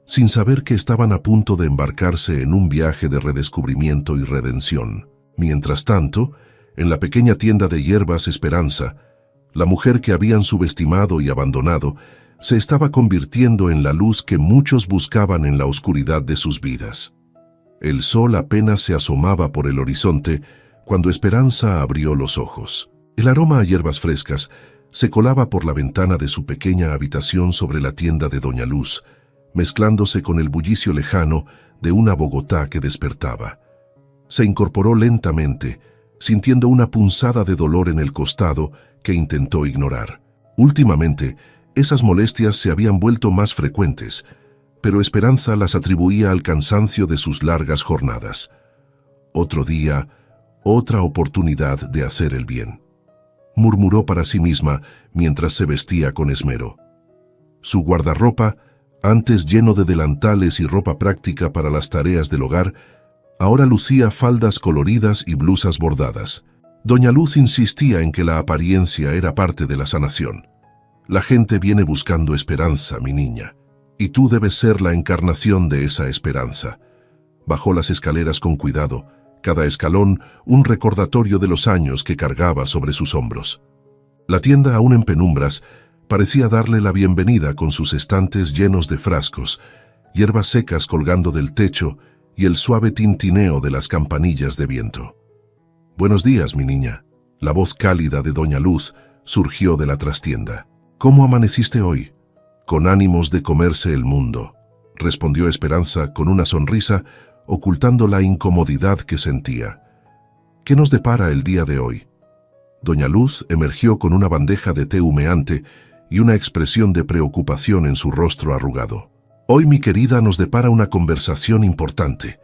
sin saber que estaban a punto de embarcarse en un viaje de redescubrimiento y redención. Mientras tanto, en la pequeña tienda de hierbas Esperanza, la mujer que habían subestimado y abandonado se estaba convirtiendo en la luz que muchos buscaban en la oscuridad de sus vidas. El sol apenas se asomaba por el horizonte cuando Esperanza abrió los ojos. El aroma a hierbas frescas se colaba por la ventana de su pequeña habitación sobre la tienda de Doña Luz, mezclándose con el bullicio lejano de una Bogotá que despertaba. Se incorporó lentamente, sintiendo una punzada de dolor en el costado que intentó ignorar. Últimamente, esas molestias se habían vuelto más frecuentes, pero Esperanza las atribuía al cansancio de sus largas jornadas. Otro día, otra oportunidad de hacer el bien, murmuró para sí misma mientras se vestía con esmero. Su guardarropa, antes lleno de delantales y ropa práctica para las tareas del hogar, ahora lucía faldas coloridas y blusas bordadas. Doña Luz insistía en que la apariencia era parte de la sanación. La gente viene buscando esperanza, mi niña, y tú debes ser la encarnación de esa esperanza. Bajó las escaleras con cuidado, cada escalón un recordatorio de los años que cargaba sobre sus hombros. La tienda, aún en penumbras, parecía darle la bienvenida con sus estantes llenos de frascos, hierbas secas colgando del techo y el suave tintineo de las campanillas de viento. «Buenos días, mi niña». La voz cálida de Doña Luz surgió de la trastienda. «¿Cómo amaneciste hoy?» «Con ánimos de comerse el mundo», respondió Esperanza con una sonrisa, ocultando la incomodidad que sentía. «¿Qué nos depara el día de hoy?» Doña Luz emergió con una bandeja de té humeante y una expresión de preocupación en su rostro arrugado. «Hoy, mi querida, nos depara una conversación importante».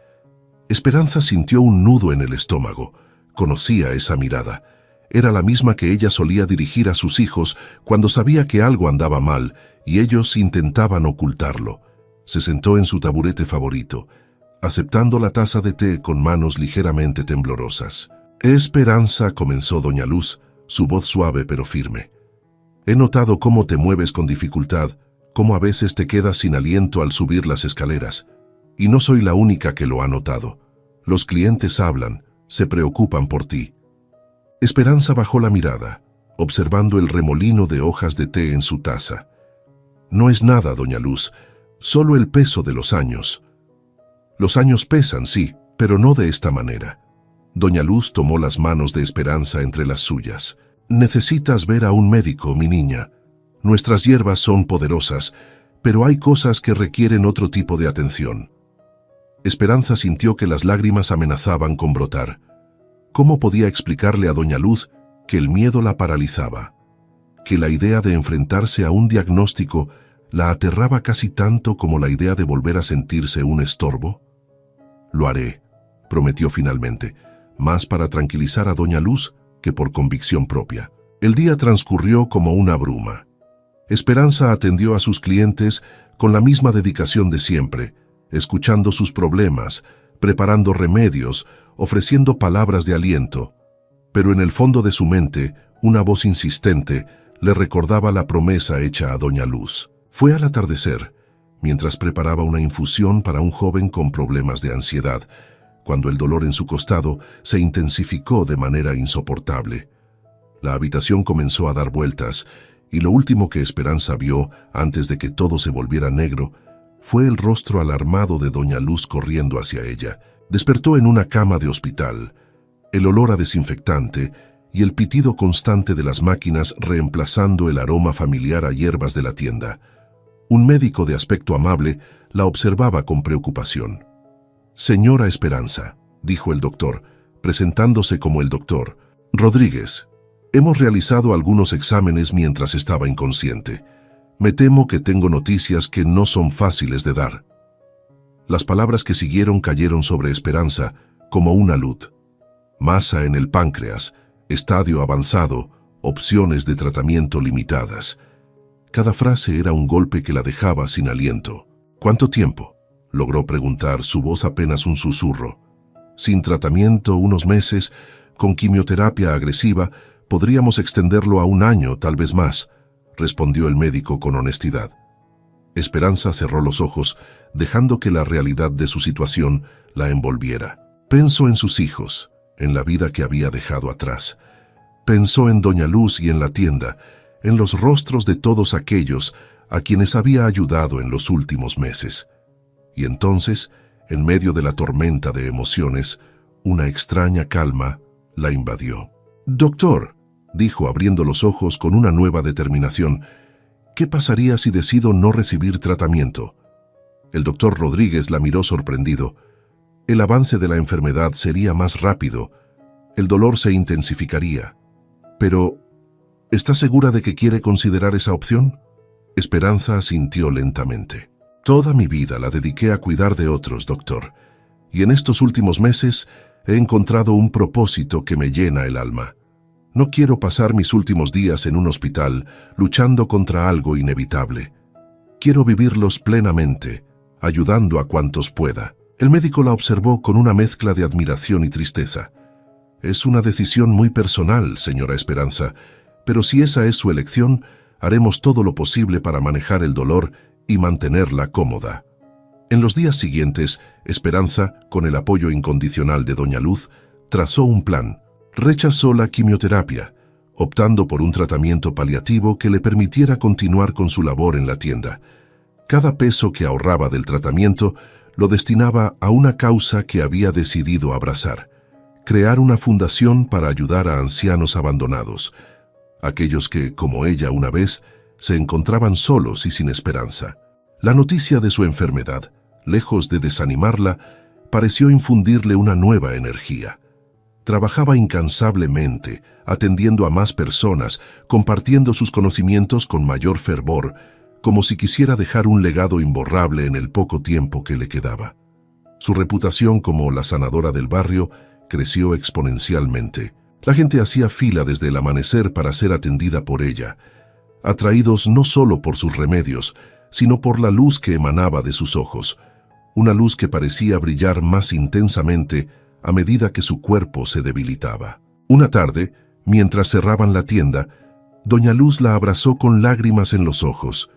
Esperanza sintió un nudo en el estómago. Conocía esa mirada. Era la misma que ella solía dirigir a sus hijos cuando sabía que algo andaba mal y ellos intentaban ocultarlo. Se sentó en su taburete favorito, aceptando la taza de té con manos ligeramente temblorosas. «Esperanza», comenzó Doña Luz, su voz suave pero firme. «He notado cómo te mueves con dificultad, cómo a veces te quedas sin aliento al subir las escaleras. Y no soy la única que lo ha notado. Los clientes hablan, se preocupan por ti». Esperanza bajó la mirada, observando el remolino de hojas de té en su taza. «No es nada, Doña Luz, solo el peso de los años». «Los años pesan, sí, pero no de esta manera». Doña Luz tomó las manos de Esperanza entre las suyas. «Necesitas ver a un médico, mi niña. Nuestras hierbas son poderosas, pero hay cosas que requieren otro tipo de atención». Esperanza sintió que las lágrimas amenazaban con brotar. ¿Cómo podía explicarle a Doña Luz que el miedo la paralizaba? Que la idea de enfrentarse a un diagnóstico la aterraba casi tanto como la idea de volver a sentirse un estorbo. «Lo haré», prometió finalmente, más para tranquilizar a Doña Luz que por convicción propia. El día transcurrió como una bruma. Esperanza atendió a sus clientes con la misma dedicación de siempre, escuchando sus problemas, preparando remedios, ofreciendo palabras de aliento. Pero en el fondo de su mente, una voz insistente le recordaba la promesa hecha a Doña Luz. Fue al atardecer, mientras preparaba una infusión para un joven con problemas de ansiedad, cuando el dolor en su costado se intensificó de manera insoportable. La habitación comenzó a dar vueltas, y lo último que Esperanza vio, antes de que todo se volviera negro, fue el rostro alarmado de Doña Luz corriendo hacia ella. Despertó en una cama de hospital, el olor a desinfectante y el pitido constante de las máquinas reemplazando el aroma familiar a hierbas de la tienda. Un médico de aspecto amable la observaba con preocupación. «Señora Esperanza», dijo el doctor, presentándose como el doctor Rodríguez, «hemos realizado algunos exámenes mientras estaba inconsciente. Me temo que tengo noticias que no son fáciles de dar». Las palabras que siguieron cayeron sobre Esperanza como una luz. Masa en el páncreas, estadio avanzado, opciones de tratamiento limitadas. Cada frase era un golpe que la dejaba sin aliento. «¿Cuánto tiempo?», logró preguntar, su voz apenas un susurro. «Sin tratamiento, unos meses. Con quimioterapia agresiva, podríamos extenderlo a 1 año, tal vez más», respondió el médico con honestidad. Esperanza cerró los ojos, dejando que la realidad de su situación la envolviera. Pensó en sus hijos, en la vida que había dejado atrás. Pensó en Doña Luz y en la tienda, en los rostros de todos aquellos a quienes había ayudado en los últimos meses. Y entonces, en medio de la tormenta de emociones, una extraña calma la invadió. «Doctor», dijo abriendo los ojos con una nueva determinación, «¿qué pasaría si decido no recibir tratamiento?». El doctor Rodríguez la miró sorprendido. El avance de la enfermedad sería más rápido, el dolor se intensificaría. «Pero, ¿está segura de que quiere considerar esa opción?». Esperanza asintió lentamente. «Toda mi vida la dediqué a cuidar de otros, doctor, y en estos últimos meses he encontrado un propósito que me llena el alma. No quiero pasar mis últimos días en un hospital luchando contra algo inevitable. Quiero vivirlos plenamente, ayudando a cuantos pueda». El médico la observó con una mezcla de admiración y tristeza. «Es una decisión muy personal, señora Esperanza, pero si esa es su elección, haremos todo lo posible para manejar el dolor y mantenerla cómoda». En los días siguientes, Esperanza, con el apoyo incondicional de Doña Luz, trazó un plan. Rechazó la quimioterapia, optando por un tratamiento paliativo que le permitiera continuar con su labor en la tienda. Cada peso que ahorraba del tratamiento lo destinaba a una causa que había decidido abrazar: crear una fundación para ayudar a ancianos abandonados, aquellos que, como ella una vez, se encontraban solos y sin esperanza. La noticia de su enfermedad, lejos de desanimarla, pareció infundirle una nueva energía. Trabajaba incansablemente, atendiendo a más personas, compartiendo sus conocimientos con mayor fervor, como si quisiera dejar un legado imborrable en el poco tiempo que le quedaba. Su reputación como la sanadora del barrio creció exponencialmente. La gente hacía fila desde el amanecer para ser atendida por ella, atraídos no solo por sus remedios, sino por la luz que emanaba de sus ojos, una luz que parecía brillar más intensamente a medida que su cuerpo se debilitaba. Una tarde, mientras cerraban la tienda, Doña Luz la abrazó con lágrimas en los ojos.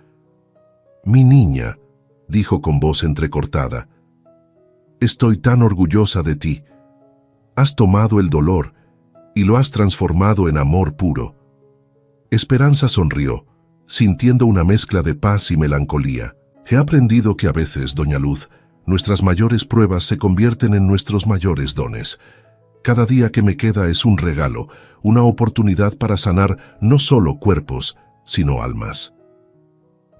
«Mi niña», dijo con voz entrecortada, «estoy tan orgullosa de ti. Has tomado el dolor y lo has transformado en amor puro». Esperanza sonrió, sintiendo una mezcla de paz y melancolía. «He aprendido que a veces, Doña Luz, nuestras mayores pruebas se convierten en nuestros mayores dones. Cada día que me queda es un regalo, una oportunidad para sanar no solo cuerpos, sino almas».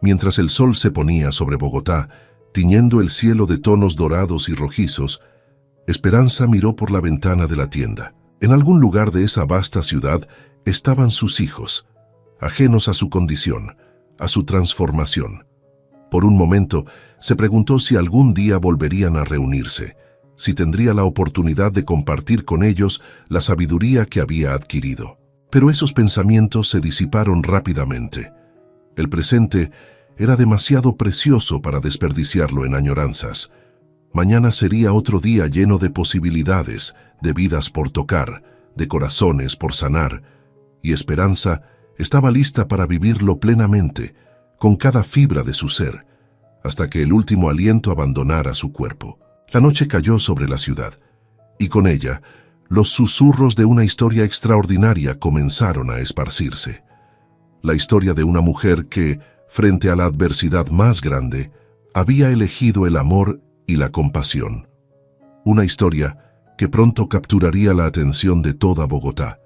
Mientras el sol se ponía sobre Bogotá, tiñendo el cielo de tonos dorados y rojizos, Esperanza miró por la ventana de la tienda. En algún lugar de esa vasta ciudad estaban sus hijos, ajenos a su condición, a su transformación. Por un momento se preguntó si algún día volverían a reunirse, si tendría la oportunidad de compartir con ellos la sabiduría que había adquirido. Pero esos pensamientos se disiparon rápidamente. El presente era demasiado precioso para desperdiciarlo en añoranzas. Mañana sería otro día lleno de posibilidades, de vidas por tocar, de corazones por sanar, y Esperanza estaba lista para vivirlo plenamente, con cada fibra de su ser, hasta que el último aliento abandonara su cuerpo. La noche cayó sobre la ciudad, y con ella, los susurros de una historia extraordinaria comenzaron a esparcirse. La historia de una mujer que, frente a la adversidad más grande, había elegido el amor y la compasión. Una historia que pronto capturaría la atención de toda Bogotá,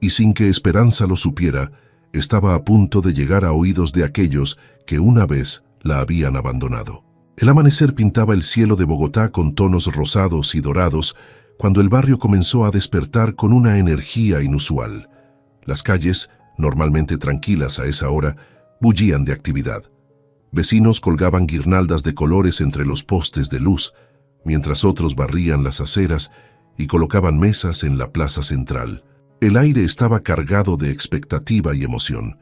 y sin que Esperanza lo supiera, estaba a punto de llegar a oídos de aquellos que una vez la habían abandonado. El amanecer pintaba el cielo de Bogotá con tonos rosados y dorados cuando el barrio comenzó a despertar con una energía inusual. Las calles, normalmente tranquilas a esa hora, bullían de actividad. Vecinos colgaban guirnaldas de colores entre los postes de luz, mientras otros barrían las aceras y colocaban mesas en la plaza central. El aire estaba cargado de expectativa y emoción.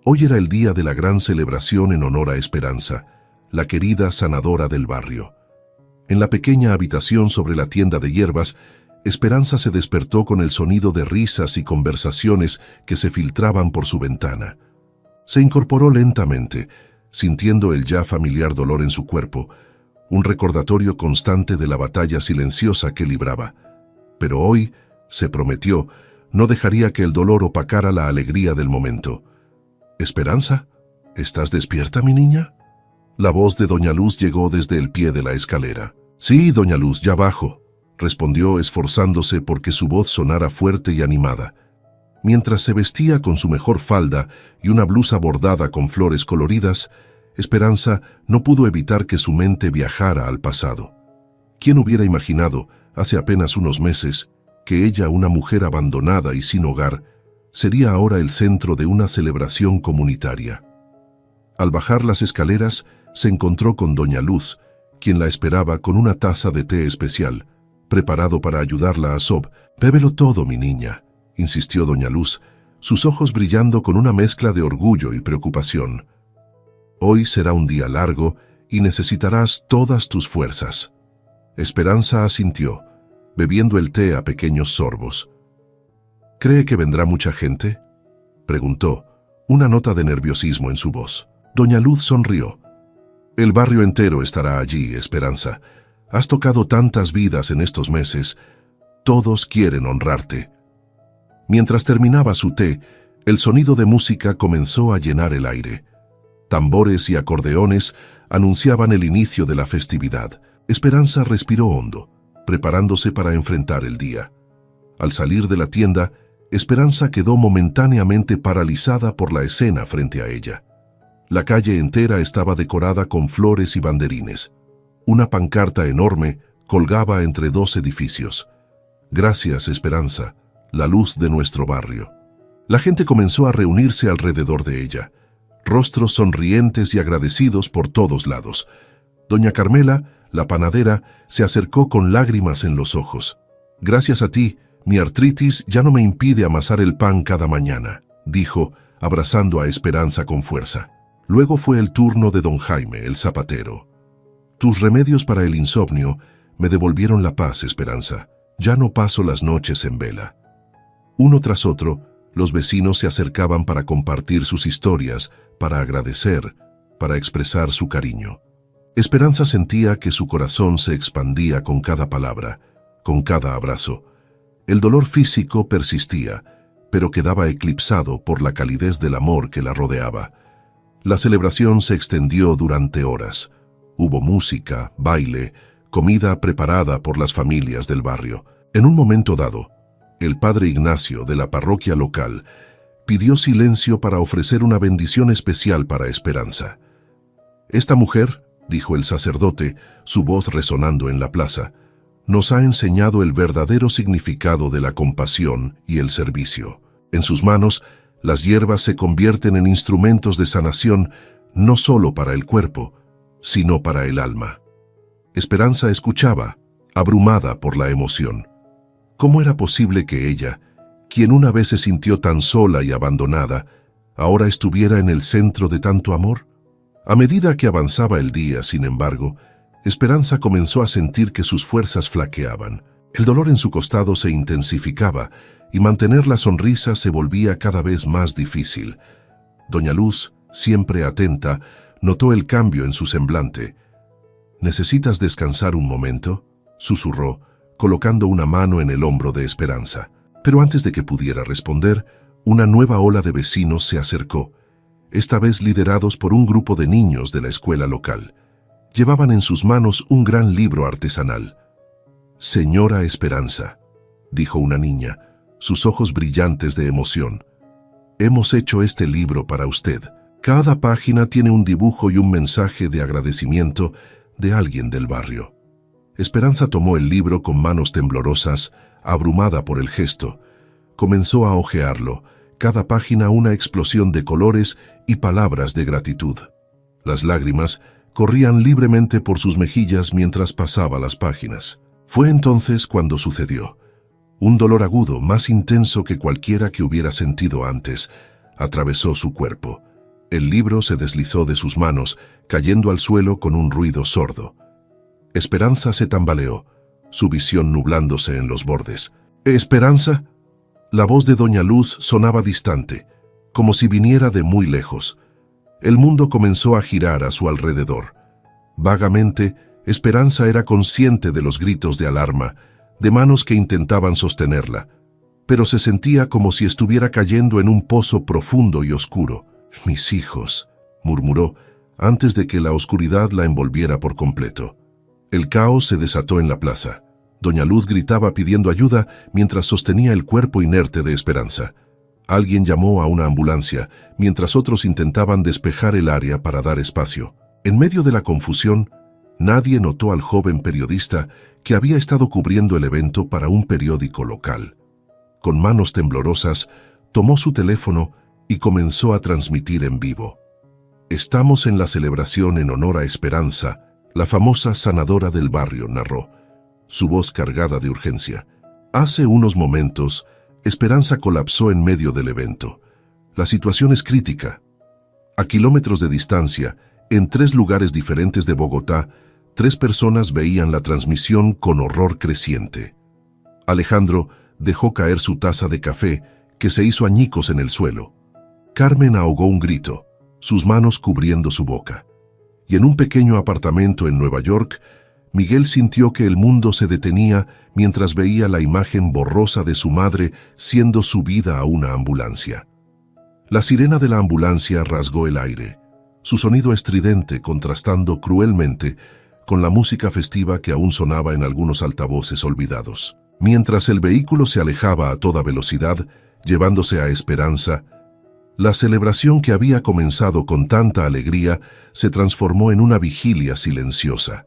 Hoy era el día de la gran celebración en honor a Esperanza, la querida sanadora del barrio. En la pequeña habitación sobre la tienda de hierbas, Esperanza se despertó con el sonido de risas y conversaciones que se filtraban por su ventana. Se incorporó lentamente, sintiendo el ya familiar dolor en su cuerpo, un recordatorio constante de la batalla silenciosa que libraba. Pero hoy, se prometió, no dejaría que el dolor opacara la alegría del momento. «¿Esperanza? ¿Estás despierta, mi niña?». La voz de doña Luz llegó desde el pie de la escalera. «Sí, doña Luz, ya bajo», respondió esforzándose porque su voz sonara fuerte y animada. Mientras se vestía con su mejor falda y una blusa bordada con flores coloridas, Esperanza no pudo evitar que su mente viajara al pasado. ¿Quién hubiera imaginado, hace apenas unos meses, que ella, una mujer abandonada y sin hogar, sería ahora el centro de una celebración comunitaria? Al bajar las escaleras, se encontró con doña Luz, quien la esperaba con una taza de té especial, preparado para ayudarla a sob. «Bébelo todo, mi niña», insistió doña Luz, sus ojos brillando con una mezcla de orgullo y preocupación. «Hoy será un día largo y necesitarás todas tus fuerzas». Esperanza asintió, bebiendo el té a pequeños sorbos. «¿Cree que vendrá mucha gente?», preguntó, una nota de nerviosismo en su voz. Doña Luz sonrió. «El barrio entero estará allí, Esperanza. Has tocado tantas vidas en estos meses. Todos quieren honrarte». Mientras terminaba su té, el sonido de música comenzó a llenar el aire. Tambores y acordeones anunciaban el inicio de la festividad. Esperanza respiró hondo, preparándose para enfrentar el día. Al salir de la tienda, Esperanza quedó momentáneamente paralizada por la escena frente a ella. La calle entera estaba decorada con flores y banderines. Una pancarta enorme colgaba entre dos edificios. «Gracias, Esperanza, la luz de nuestro barrio». La gente comenzó a reunirse alrededor de ella, rostros sonrientes y agradecidos por todos lados. Doña Carmela, la panadera, se acercó con lágrimas en los ojos. «Gracias a ti, mi artritis ya no me impide amasar el pan cada mañana», dijo, abrazando a Esperanza con fuerza. Luego fue el turno de don Jaime, el zapatero. «Tus remedios para el insomnio me devolvieron la paz, Esperanza. Ya no paso las noches en vela». Uno tras otro, los vecinos se acercaban para compartir sus historias, para agradecer, para expresar su cariño. Esperanza sentía que su corazón se expandía con cada palabra, con cada abrazo. El dolor físico persistía, pero quedaba eclipsado por la calidez del amor que la rodeaba. La celebración se extendió durante horas. Hubo música, baile, comida preparada por las familias del barrio. En un momento dado, el padre Ignacio de la parroquia local pidió silencio para ofrecer una bendición especial para Esperanza. «Esta mujer», dijo el sacerdote, su voz resonando en la plaza, «nos ha enseñado el verdadero significado de la compasión y el servicio. En sus manos, las hierbas se convierten en instrumentos de sanación no solo para el cuerpo, sino para el alma». Esperanza escuchaba, abrumada por la emoción. ¿Cómo era posible que ella, quien una vez se sintió tan sola y abandonada, ahora estuviera en el centro de tanto amor? A medida que avanzaba el día, sin embargo, Esperanza comenzó a sentir que sus fuerzas flaqueaban. El dolor en su costado se intensificaba y mantener la sonrisa se volvía cada vez más difícil. Doña Luz, siempre atenta, notó el cambio en su semblante. «¿Necesitas descansar un momento?», susurró, colocando una mano en el hombro de Esperanza. Pero antes de que pudiera responder, una nueva ola de vecinos se acercó, esta vez liderados por un grupo de niños de la escuela local. Llevaban en sus manos un gran libro artesanal. «Señora Esperanza», dijo una niña, sus ojos brillantes de emoción, «hemos hecho este libro para usted». Cada página tiene un dibujo y un mensaje de agradecimiento de alguien del barrio. Esperanza tomó el libro con manos temblorosas, abrumada por el gesto. Comenzó a hojearlo, cada página una explosión de colores y palabras de gratitud. Las lágrimas corrían libremente por sus mejillas mientras pasaba las páginas. Fue entonces cuando sucedió. Un dolor agudo, más intenso que cualquiera que hubiera sentido antes, atravesó su cuerpo. El libro se deslizó de sus manos, cayendo al suelo con un ruido sordo. Esperanza se tambaleó, su visión nublándose en los bordes. ¿Esperanza? La voz de doña Luz sonaba distante, como si viniera de muy lejos. El mundo comenzó a girar a su alrededor. Vagamente, Esperanza era consciente de los gritos de alarma, de manos que intentaban sostenerla, pero se sentía como si estuviera cayendo en un pozo profundo y oscuro. «Mis hijos», murmuró, antes de que la oscuridad la envolviera por completo. El caos se desató en la plaza. Doña Luz gritaba pidiendo ayuda mientras sostenía el cuerpo inerte de Esperanza. Alguien llamó a una ambulancia, mientras otros intentaban despejar el área para dar espacio. En medio de la confusión, nadie notó al joven periodista que había estado cubriendo el evento para un periódico local. Con manos temblorosas, tomó su teléfono y comenzó a transmitir en vivo. «Estamos en la celebración en honor a Esperanza, la famosa sanadora del barrio», narró, su voz cargada de urgencia. Hace unos momentos, Esperanza colapsó en medio del evento. La situación es crítica. A kilómetros de distancia, en 3 lugares diferentes de Bogotá, 3 personas veían la transmisión con horror creciente. Alejandro dejó caer su taza de café, que se hizo añicos en el suelo. Carmen ahogó un grito, sus manos cubriendo su boca. Y en un pequeño apartamento en Nueva York, Miguel sintió que el mundo se detenía mientras veía la imagen borrosa de su madre siendo subida a una ambulancia. La sirena de la ambulancia rasgó el aire, su sonido estridente contrastando cruelmente con la música festiva que aún sonaba en algunos altavoces olvidados. Mientras el vehículo se alejaba a toda velocidad, llevándose a Esperanza, la celebración que había comenzado con tanta alegría se transformó en una vigilia silenciosa.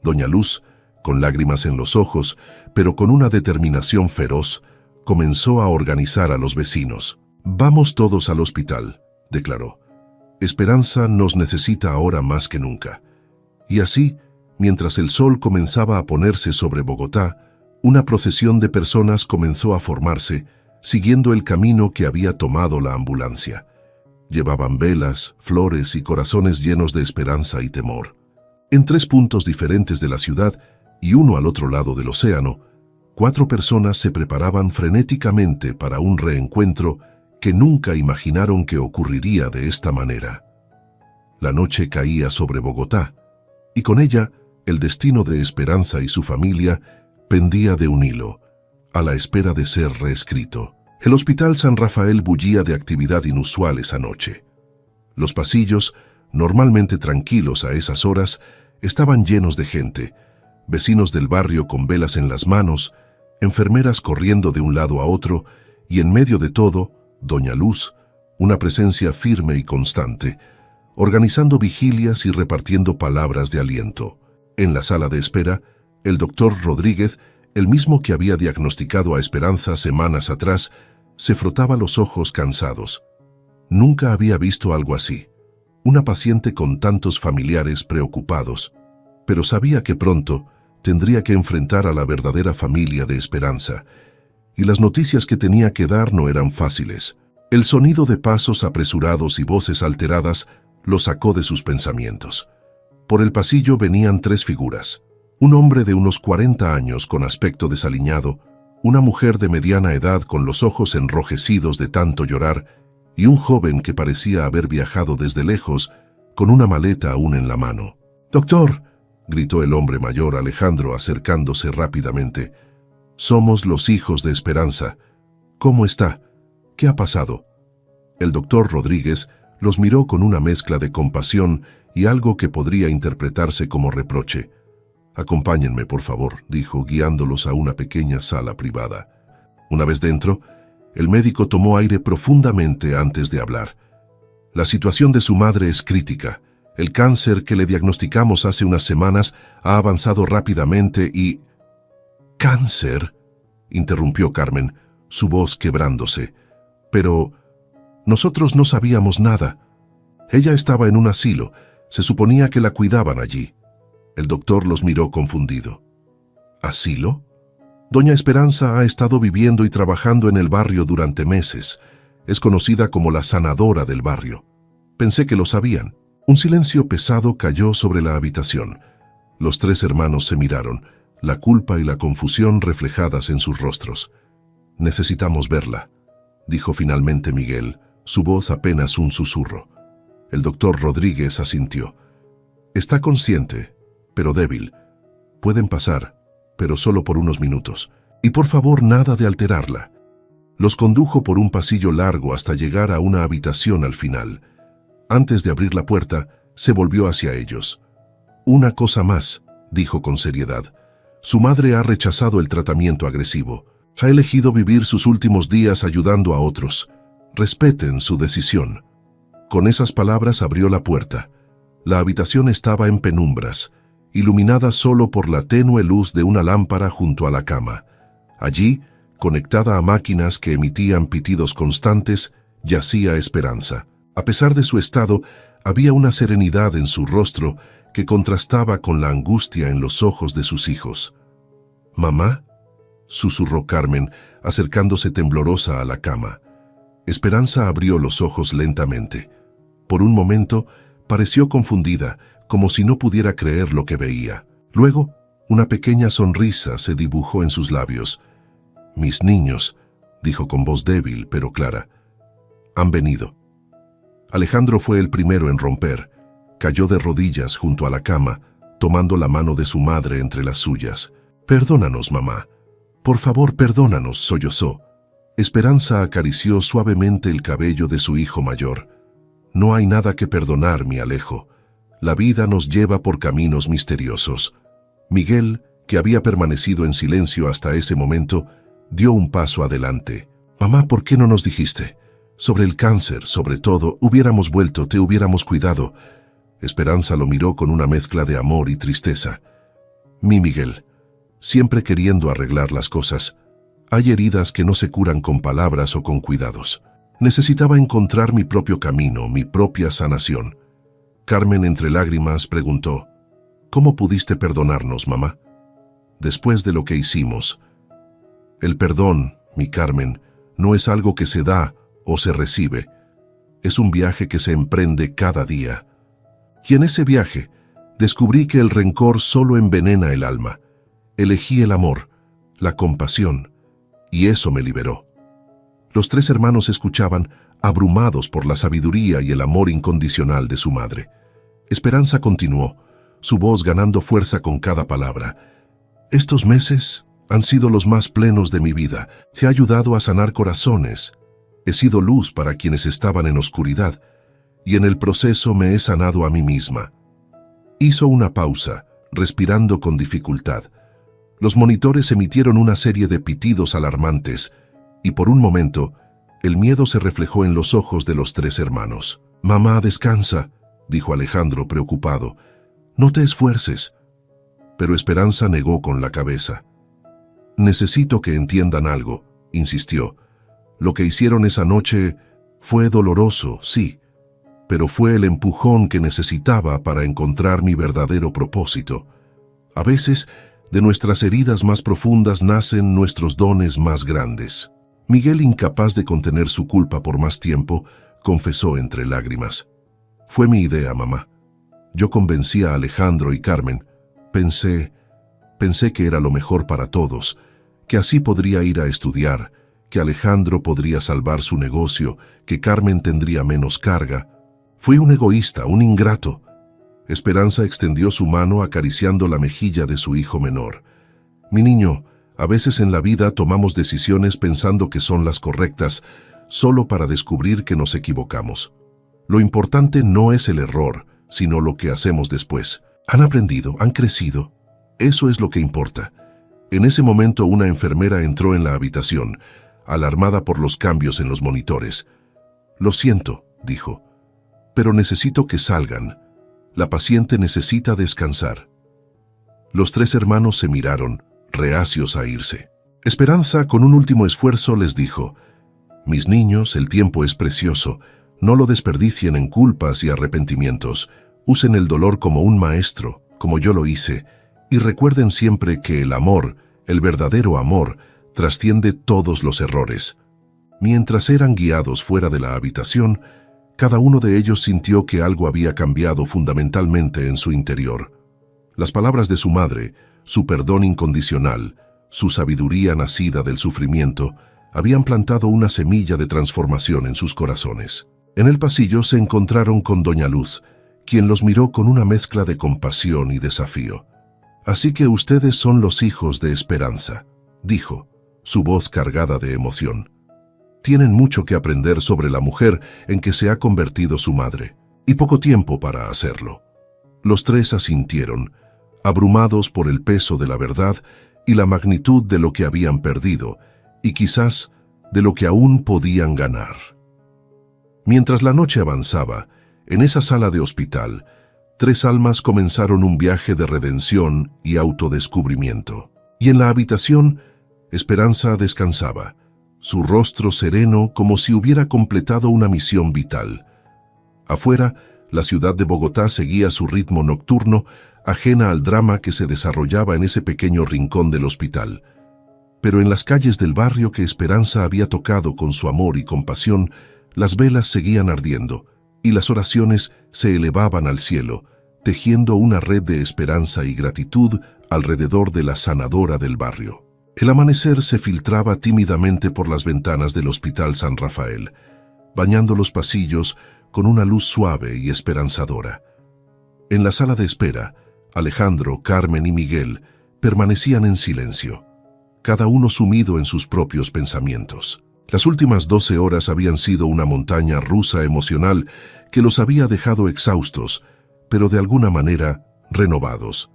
Doña Luz, con lágrimas en los ojos, pero con una determinación feroz, comenzó a organizar a los vecinos. «Vamos todos al hospital», declaró. «Esperanza nos necesita ahora más que nunca». Y así, mientras el sol comenzaba a ponerse sobre Bogotá, una procesión de personas comenzó a formarse, siguiendo el camino que había tomado la ambulancia. Llevaban velas, flores y corazones llenos de esperanza y temor. En 3 puntos diferentes de la ciudad y uno al otro lado del océano, 4 personas se preparaban frenéticamente para un reencuentro que nunca imaginaron que ocurriría de esta manera. La noche caía sobre Bogotá, y con ella el destino de Esperanza y su familia pendía de un hilo, a la espera de ser reescrito. El Hospital San Rafael bullía de actividad inusual esa noche. Los pasillos, normalmente tranquilos a esas horas, estaban llenos de gente, vecinos del barrio con velas en las manos, enfermeras corriendo de un lado a otro, y en medio de todo, doña Luz, una presencia firme y constante, organizando vigilias y repartiendo palabras de aliento. En la sala de espera, el doctor Rodríguez, el mismo que había diagnosticado a Esperanza semanas atrás, se frotaba los ojos cansados. Nunca había visto algo así. Una paciente con tantos familiares preocupados, pero sabía que pronto tendría que enfrentar a la verdadera familia de Esperanza, y las noticias que tenía que dar no eran fáciles. El sonido de pasos apresurados y voces alteradas lo sacó de sus pensamientos. Por el pasillo venían 3 figuras. Un hombre de unos 40 años con aspecto desaliñado, una mujer de mediana edad con los ojos enrojecidos de tanto llorar, y un joven que parecía haber viajado desde lejos, con una maleta aún en la mano. «¡Doctor!», gritó el hombre mayor Alejandro acercándose rápidamente. «Somos los hijos de Esperanza. ¿Cómo está? ¿Qué ha pasado?». El doctor Rodríguez los miró con una mezcla de compasión y algo que podría interpretarse como reproche. «Acompáñenme, por favor», dijo, guiándolos a una pequeña sala privada. Una vez dentro, el médico tomó aire profundamente antes de hablar. La situación de su madre es crítica. El cáncer que le diagnosticamos hace unas semanas ha avanzado rápidamente y... ¿Cáncer?, interrumpió Carmen, su voz quebrándose. Pero nosotros no sabíamos nada. Ella estaba en un asilo. Se suponía que la cuidaban allí. El doctor los miró confundido. ¿Asilo? Doña Esperanza ha estado viviendo y trabajando en el barrio durante meses. Es conocida como la sanadora del barrio. Pensé que lo sabían. Un silencio pesado cayó sobre la habitación. Los tres hermanos se miraron, la culpa y la confusión reflejadas en sus rostros. «Necesitamos verla», dijo finalmente Miguel, su voz apenas un susurro. El doctor Rodríguez asintió. «Está consciente, pero débil. Pueden pasar, pero solo por unos minutos. Y por favor, nada de alterarla». Los condujo por un pasillo largo hasta llegar a una habitación al final. Antes de abrir la puerta, se volvió hacia ellos. «Una cosa más», dijo con seriedad. «Su madre ha rechazado el tratamiento agresivo. Ha elegido vivir sus últimos días ayudando a otros. Respeten su decisión». Con esas palabras abrió la puerta. La habitación estaba en penumbras, iluminada solo por la tenue luz de una lámpara junto a la cama. Allí, conectada a máquinas que emitían pitidos constantes, yacía Esperanza. A pesar de su estado, había una serenidad en su rostro que contrastaba con la angustia en los ojos de sus hijos. «¿Mamá?», susurró Carmen, acercándose temblorosa a la cama. Esperanza abrió los ojos lentamente. Por un momento, pareció confundida, como si no pudiera creer lo que veía. Luego, una pequeña sonrisa se dibujó en sus labios. «Mis niños», dijo con voz débil pero clara, «han venido». Alejandro fue el primero en romper. Cayó de rodillas junto a la cama, tomando la mano de su madre entre las suyas. «Perdónanos, mamá. Por favor, perdónanos», sollozó. Esperanza acarició suavemente el cabello de su hijo mayor. «No hay nada que perdonar, mi Alejo. La vida nos lleva por caminos misteriosos». Miguel, que había permanecido en silencio hasta ese momento, dio un paso adelante. «Mamá, ¿por qué no nos dijiste? Sobre el cáncer, sobre todo, hubiéramos vuelto, te hubiéramos cuidado». Esperanza lo miró con una mezcla de amor y tristeza. «Mi Miguel, siempre queriendo arreglar las cosas. Hay heridas que no se curan con palabras o con cuidados. Necesitaba encontrar mi propio camino, mi propia sanación». Carmen, entre lágrimas, preguntó, «¿Cómo pudiste perdonarnos, mamá? Después de lo que hicimos». «El perdón, mi Carmen, no es algo que se da o se recibe. Es un viaje que se emprende cada día. Y en ese viaje descubrí que el rencor solo envenena el alma. Elegí el amor, la compasión, y eso me liberó». Los tres hermanos escuchaban, abrumados por la sabiduría y el amor incondicional de su madre. Esperanza continuó, su voz ganando fuerza con cada palabra. «Estos meses han sido los más plenos de mi vida. He ayudado a sanar corazones. He sido luz para quienes estaban en oscuridad, y en el proceso me he sanado a mí misma». Hizo una pausa, respirando con dificultad. Los monitores emitieron una serie de pitidos alarmantes, y por un momento, el miedo se reflejó en los ojos de los tres hermanos. «Mamá, descansa», dijo Alejandro preocupado. «No te esfuerces». Pero Esperanza negó con la cabeza. «Necesito que entiendan algo», insistió. «Lo que hicieron esa noche fue doloroso, sí, pero fue el empujón que necesitaba para encontrar mi verdadero propósito. A veces, de nuestras heridas más profundas nacen nuestros dones más grandes». Miguel, incapaz de contener su culpa por más tiempo, confesó entre lágrimas. «Fue mi idea, mamá. Yo convencí a Alejandro y Carmen. Pensé que era lo mejor para todos, que así podría ir a estudiar, que Alejandro podría salvar su negocio, que Carmen tendría menos carga. Fui un egoísta, un ingrato». Esperanza extendió su mano acariciando la mejilla de su hijo menor. «Mi niño, a veces en la vida tomamos decisiones pensando que son las correctas, solo para descubrir que nos equivocamos. Lo importante no es el error, sino lo que hacemos después. Han aprendido, han crecido. Eso es lo que importa». En ese momento una enfermera entró en la habitación, alarmada por los cambios en los monitores. «Lo siento», dijo. pero necesito que salgan. La paciente necesita descansar. Los tres hermanos se miraron, reacios a irse. Esperanza, con un último esfuerzo, les dijo: «Mis niños, el tiempo es precioso. No lo desperdicien en culpas y arrepentimientos. Usen el dolor como un maestro, como yo lo hice, y recuerden siempre que el amor, el verdadero amor, trasciende todos los errores». Mientras eran guiados fuera de la habitación, cada uno de ellos sintió que algo había cambiado fundamentalmente en su interior. Las palabras de su madre, su perdón incondicional, su sabiduría nacida del sufrimiento, habían plantado una semilla de transformación en sus corazones. En el pasillo se encontraron con doña Luz, quien los miró con una mezcla de compasión y desafío. «Así que ustedes son los hijos de Esperanza», dijo, su voz cargada de emoción. «Tienen mucho que aprender sobre la mujer en que se ha convertido su madre, y poco tiempo para hacerlo». Los tres asintieron, abrumados por el peso de la verdad y la magnitud de lo que habían perdido, y quizás de lo que aún podían ganar. Mientras la noche avanzaba, en esa sala de hospital, tres almas comenzaron un viaje de redención y autodescubrimiento. Y en la habitación, Esperanza descansaba, su rostro sereno como si hubiera completado una misión vital. Afuera, la ciudad de Bogotá seguía su ritmo nocturno, ajena al drama que se desarrollaba en ese pequeño rincón del hospital. Pero en las calles del barrio que Esperanza había tocado con su amor y compasión, las velas seguían ardiendo, y las oraciones se elevaban al cielo, tejiendo una red de esperanza y gratitud alrededor de la sanadora del barrio. El amanecer se filtraba tímidamente por las ventanas del Hospital San Rafael, bañando los pasillos con una luz suave y esperanzadora. En la sala de espera, Alejandro, Carmen y Miguel permanecían en silencio, cada uno sumido en sus propios pensamientos. Las últimas 12 horas habían sido una montaña rusa emocional que los había dejado exhaustos, pero de alguna manera renovados.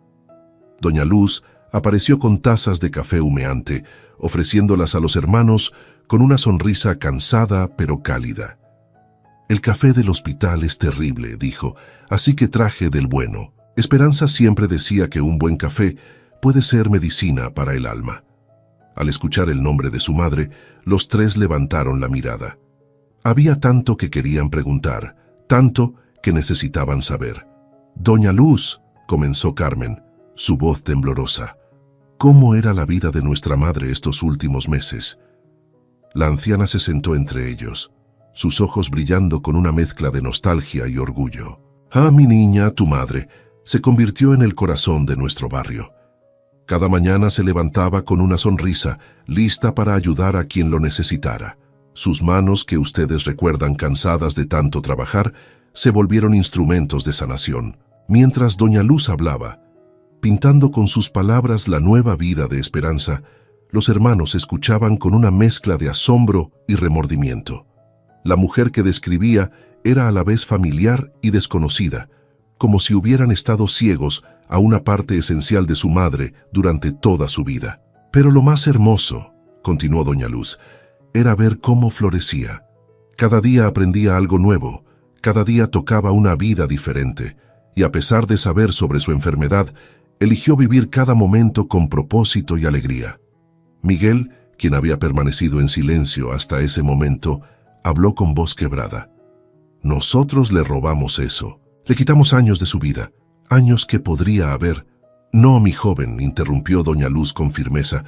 Doña Luz apareció con tazas de café humeante, ofreciéndolas a los hermanos con una sonrisa cansada pero cálida. «El café del hospital es terrible», dijo, «así que traje del bueno». Esperanza siempre decía que un buen café puede ser medicina para el alma. Al escuchar el nombre de su madre, los tres levantaron la mirada. Había tanto que querían preguntar, tanto que necesitaban saber. «Doña Luz», comenzó Carmen, su voz temblorosa, «¿cómo era la vida de nuestra madre estos últimos meses?» La anciana se sentó entre ellos, sus ojos brillando con una mezcla de nostalgia y orgullo. «Ah, mi niña, tu madre, se convirtió en el corazón de nuestro barrio. Cada mañana se levantaba con una sonrisa, lista para ayudar a quien lo necesitara. Sus manos, que ustedes recuerdan cansadas de tanto trabajar, se volvieron instrumentos de sanación. Mientras doña Luz hablaba, pintando con sus palabras la nueva vida de Esperanza, los hermanos escuchaban con una mezcla de asombro y remordimiento. La mujer que describía era a la vez familiar y desconocida, como si hubieran estado ciegos a una parte esencial de su madre durante toda su vida. Pero lo más hermoso, continuó doña Luz, era ver cómo florecía. Cada día aprendía algo nuevo, cada día tocaba una vida diferente, y a pesar de saber sobre su enfermedad, eligió vivir cada momento con propósito y alegría. Miguel, quien había permanecido en silencio hasta ese momento, habló con voz quebrada. «Nosotros le robamos eso. Le quitamos años de su vida, años que podría haber». «No, mi joven», interrumpió doña Luz con firmeza,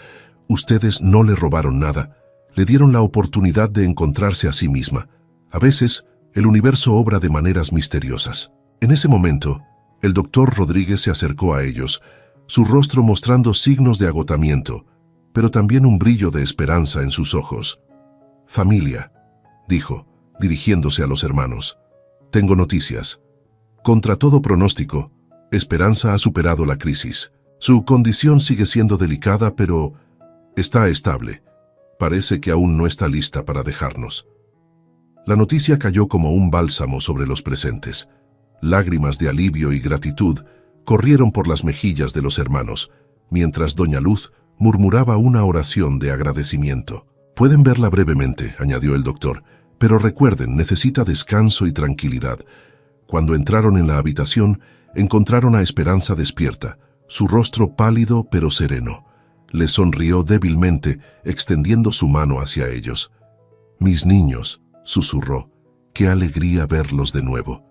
«ustedes no le robaron nada. Le dieron la oportunidad de encontrarse a sí misma. A veces, el universo obra de maneras misteriosas». En ese momento, el doctor Rodríguez se acercó a ellos, su rostro mostrando signos de agotamiento, pero también un brillo de esperanza en sus ojos. «Familia», dijo, dirigiéndose a los hermanos, «tengo noticias. Contra todo pronóstico, Esperanza ha superado la crisis. Su condición sigue siendo delicada, pero está estable. Parece que aún no está lista para dejarnos». La noticia cayó como un bálsamo sobre los presentes. Lágrimas de alivio y gratitud corrieron por las mejillas de los hermanos, mientras doña Luz murmuraba una oración de agradecimiento. «Pueden verla brevemente», añadió el doctor, «pero recuerden, necesita descanso y tranquilidad. Cuando entraron en la habitación, encontraron a Esperanza despierta, su rostro pálido pero sereno. Les sonrió débilmente, extendiendo su mano hacia ellos. «Mis niños», susurró, «qué alegría verlos de nuevo».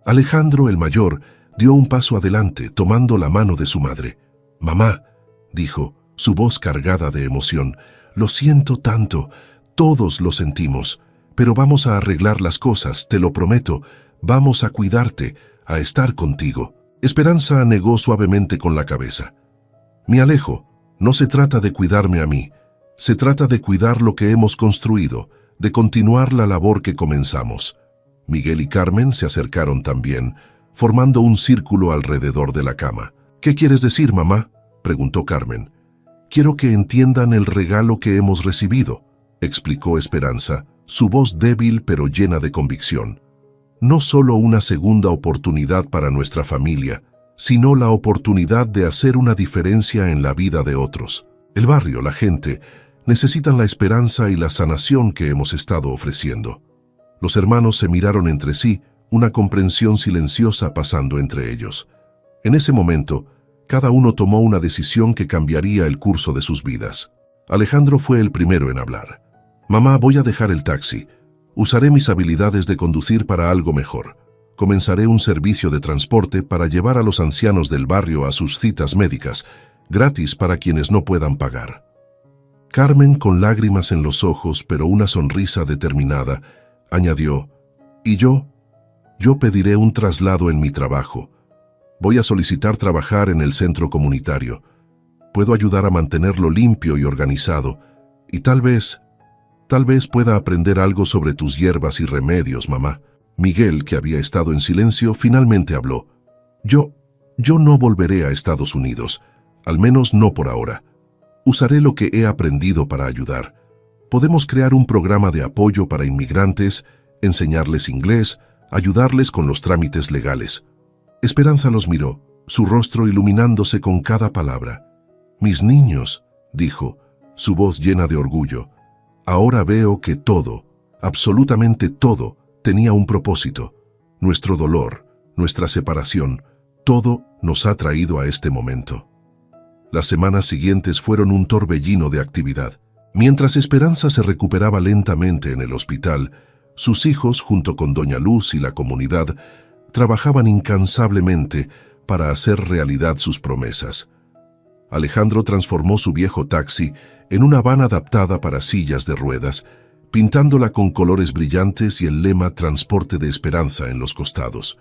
Alejandro, el mayor, dio un paso adelante, tomando la mano de su madre. «Mamá», dijo, su voz cargada de emoción, «lo siento tanto, todos lo sentimos, pero vamos a arreglar las cosas, te lo prometo, vamos a cuidarte, a estar contigo». Esperanza negó suavemente con la cabeza. «Me alejo, no se trata de cuidarme a mí, se trata de cuidar lo que hemos construido, de continuar la labor que comenzamos». Miguel y Carmen se acercaron también, formando un círculo alrededor de la cama. «¿Qué quieres decir, mamá?», preguntó Carmen. «Quiero que entiendan el regalo que hemos recibido», explicó Esperanza, su voz débil pero llena de convicción. «No solo una segunda oportunidad para nuestra familia, sino la oportunidad de hacer una diferencia en la vida de otros. El barrio, la gente, necesitan la esperanza y la sanación que hemos estado ofreciendo». Los hermanos se miraron entre sí, una comprensión silenciosa pasando entre ellos. En ese momento, cada uno tomó una decisión que cambiaría el curso de sus vidas. Alejandro fue el primero en hablar. «Mamá, voy a dejar el taxi. Usaré mis habilidades de conducir para algo mejor. Comenzaré un servicio de transporte para llevar a los ancianos del barrio a sus citas médicas, gratis para quienes no puedan pagar». Carmen, con lágrimas en los ojos pero una sonrisa determinada, añadió, «Y yo pediré un traslado en mi trabajo. Voy a solicitar trabajar en el centro comunitario. Puedo ayudar a mantenerlo limpio y organizado, y tal vez pueda aprender algo sobre tus hierbas y remedios, mamá». Miguel, que había estado en silencio, finalmente habló. Yo no volveré a Estados Unidos, al menos no por ahora. Usaré lo que he aprendido para ayudar. Podemos crear un programa de apoyo para inmigrantes, enseñarles inglés, ayudarles con los trámites legales». Esperanza los miró, su rostro iluminándose con cada palabra. «Mis niños», dijo, su voz llena de orgullo, «ahora veo que todo, absolutamente todo, tenía un propósito. Nuestro dolor, nuestra separación, todo nos ha traído a este momento». Las semanas siguientes fueron un torbellino de actividad. Mientras Esperanza se recuperaba lentamente en el hospital, sus hijos, junto con Doña Luz y la comunidad, trabajaban incansablemente para hacer realidad sus promesas. Alejandro transformó su viejo taxi en una van adaptada para sillas de ruedas, pintándola con colores brillantes y el lema «Transporte de Esperanza» en los costados.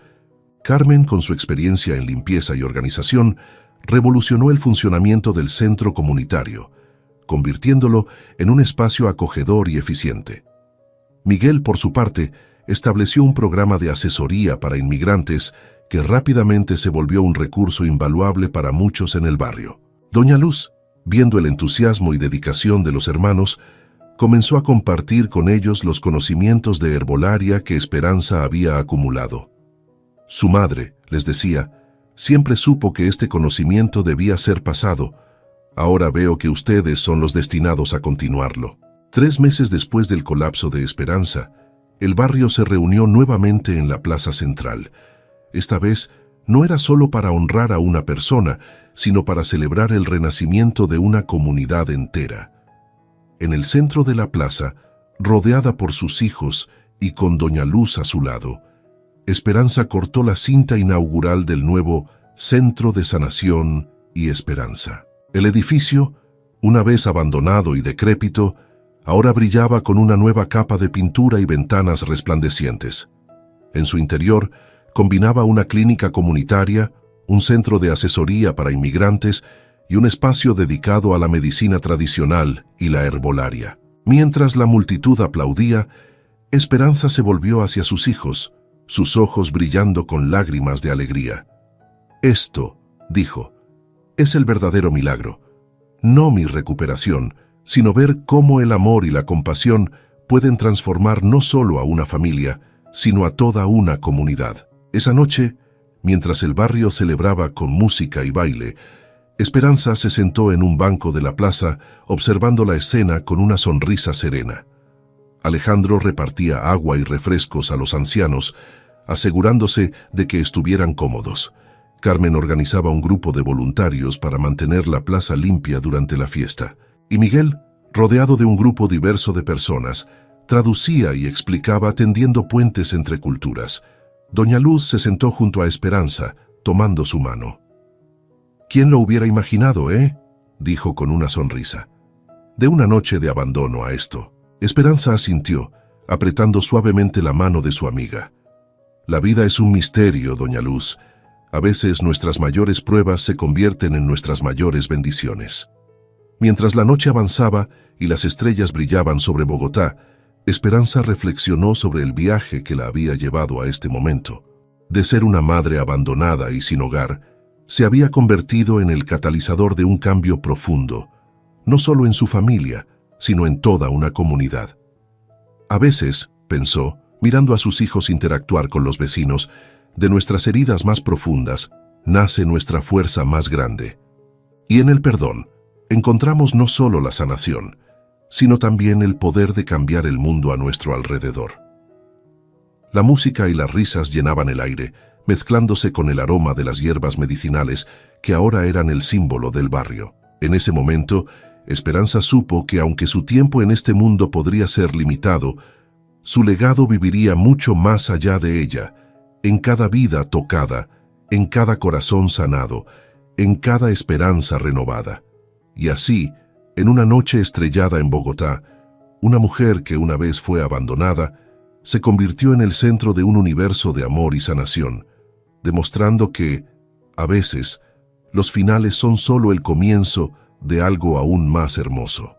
Carmen, con su experiencia en limpieza y organización, revolucionó el funcionamiento del centro comunitario, convirtiéndolo en un espacio acogedor y eficiente. Miguel, por su parte, estableció un programa de asesoría para inmigrantes que rápidamente se volvió un recurso invaluable para muchos en el barrio. Doña Luz, viendo el entusiasmo y dedicación de los hermanos, comenzó a compartir con ellos los conocimientos de herbolaria que Esperanza había acumulado. Su madre, les decía, siempre supo que este conocimiento debía ser pasado. Ahora veo que ustedes son los destinados a continuarlo. 3 meses después del colapso de Esperanza, el barrio se reunió nuevamente en la plaza central. Esta vez no era solo para honrar a una persona, sino para celebrar el renacimiento de una comunidad entera. En el centro de la plaza, rodeada por sus hijos y con Doña Luz a su lado, Esperanza cortó la cinta inaugural del nuevo Centro de Sanación y Esperanza. El edificio, una vez abandonado y decrépito, ahora brillaba con una nueva capa de pintura y ventanas resplandecientes. En su interior, combinaba una clínica comunitaria, un centro de asesoría para inmigrantes y un espacio dedicado a la medicina tradicional y la herbolaria. Mientras la multitud aplaudía, Esperanza se volvió hacia sus hijos, sus ojos brillando con lágrimas de alegría. «Esto», dijo, «es el verdadero milagro. No mi recuperación, sino ver cómo el amor y la compasión pueden transformar no solo a una familia, sino a toda una comunidad». Esa noche, mientras el barrio celebraba con música y baile, Esperanza se sentó en un banco de la plaza, observando la escena con una sonrisa serena. Alejandro repartía agua y refrescos a los ancianos, asegurándose de que estuvieran cómodos. Carmen organizaba un grupo de voluntarios para mantener la plaza limpia durante la fiesta. Y Miguel, rodeado de un grupo diverso de personas, traducía y explicaba tendiendo puentes entre culturas. Doña Luz se sentó junto a Esperanza, tomando su mano. «¿Quién lo hubiera imaginado, dijo con una sonrisa. «De una noche de abandono a esto». Esperanza asintió, apretando suavemente la mano de su amiga. «La vida es un misterio, Doña Luz. A veces nuestras mayores pruebas se convierten en nuestras mayores bendiciones». Mientras la noche avanzaba y las estrellas brillaban sobre Bogotá, Esperanza reflexionó sobre el viaje que la había llevado a este momento. De ser una madre abandonada y sin hogar, se había convertido en el catalizador de un cambio profundo, no solo en su familia, sino en toda una comunidad. A veces, pensó, mirando a sus hijos interactuar con los vecinos, de nuestras heridas más profundas nace nuestra fuerza más grande. Y en el perdón encontramos no solo la sanación, sino también el poder de cambiar el mundo a nuestro alrededor. La música y las risas llenaban el aire, mezclándose con el aroma de las hierbas medicinales que ahora eran el símbolo del barrio. En ese momento, Esperanza supo que aunque su tiempo en este mundo podría ser limitado, su legado viviría mucho más allá de ella, en cada vida tocada, en cada corazón sanado, en cada esperanza renovada. Y así, en una noche estrellada en Bogotá, una mujer que una vez fue abandonada, se convirtió en el centro de un universo de amor y sanación, demostrando que, a veces, los finales son solo el comienzo de algo aún más hermoso.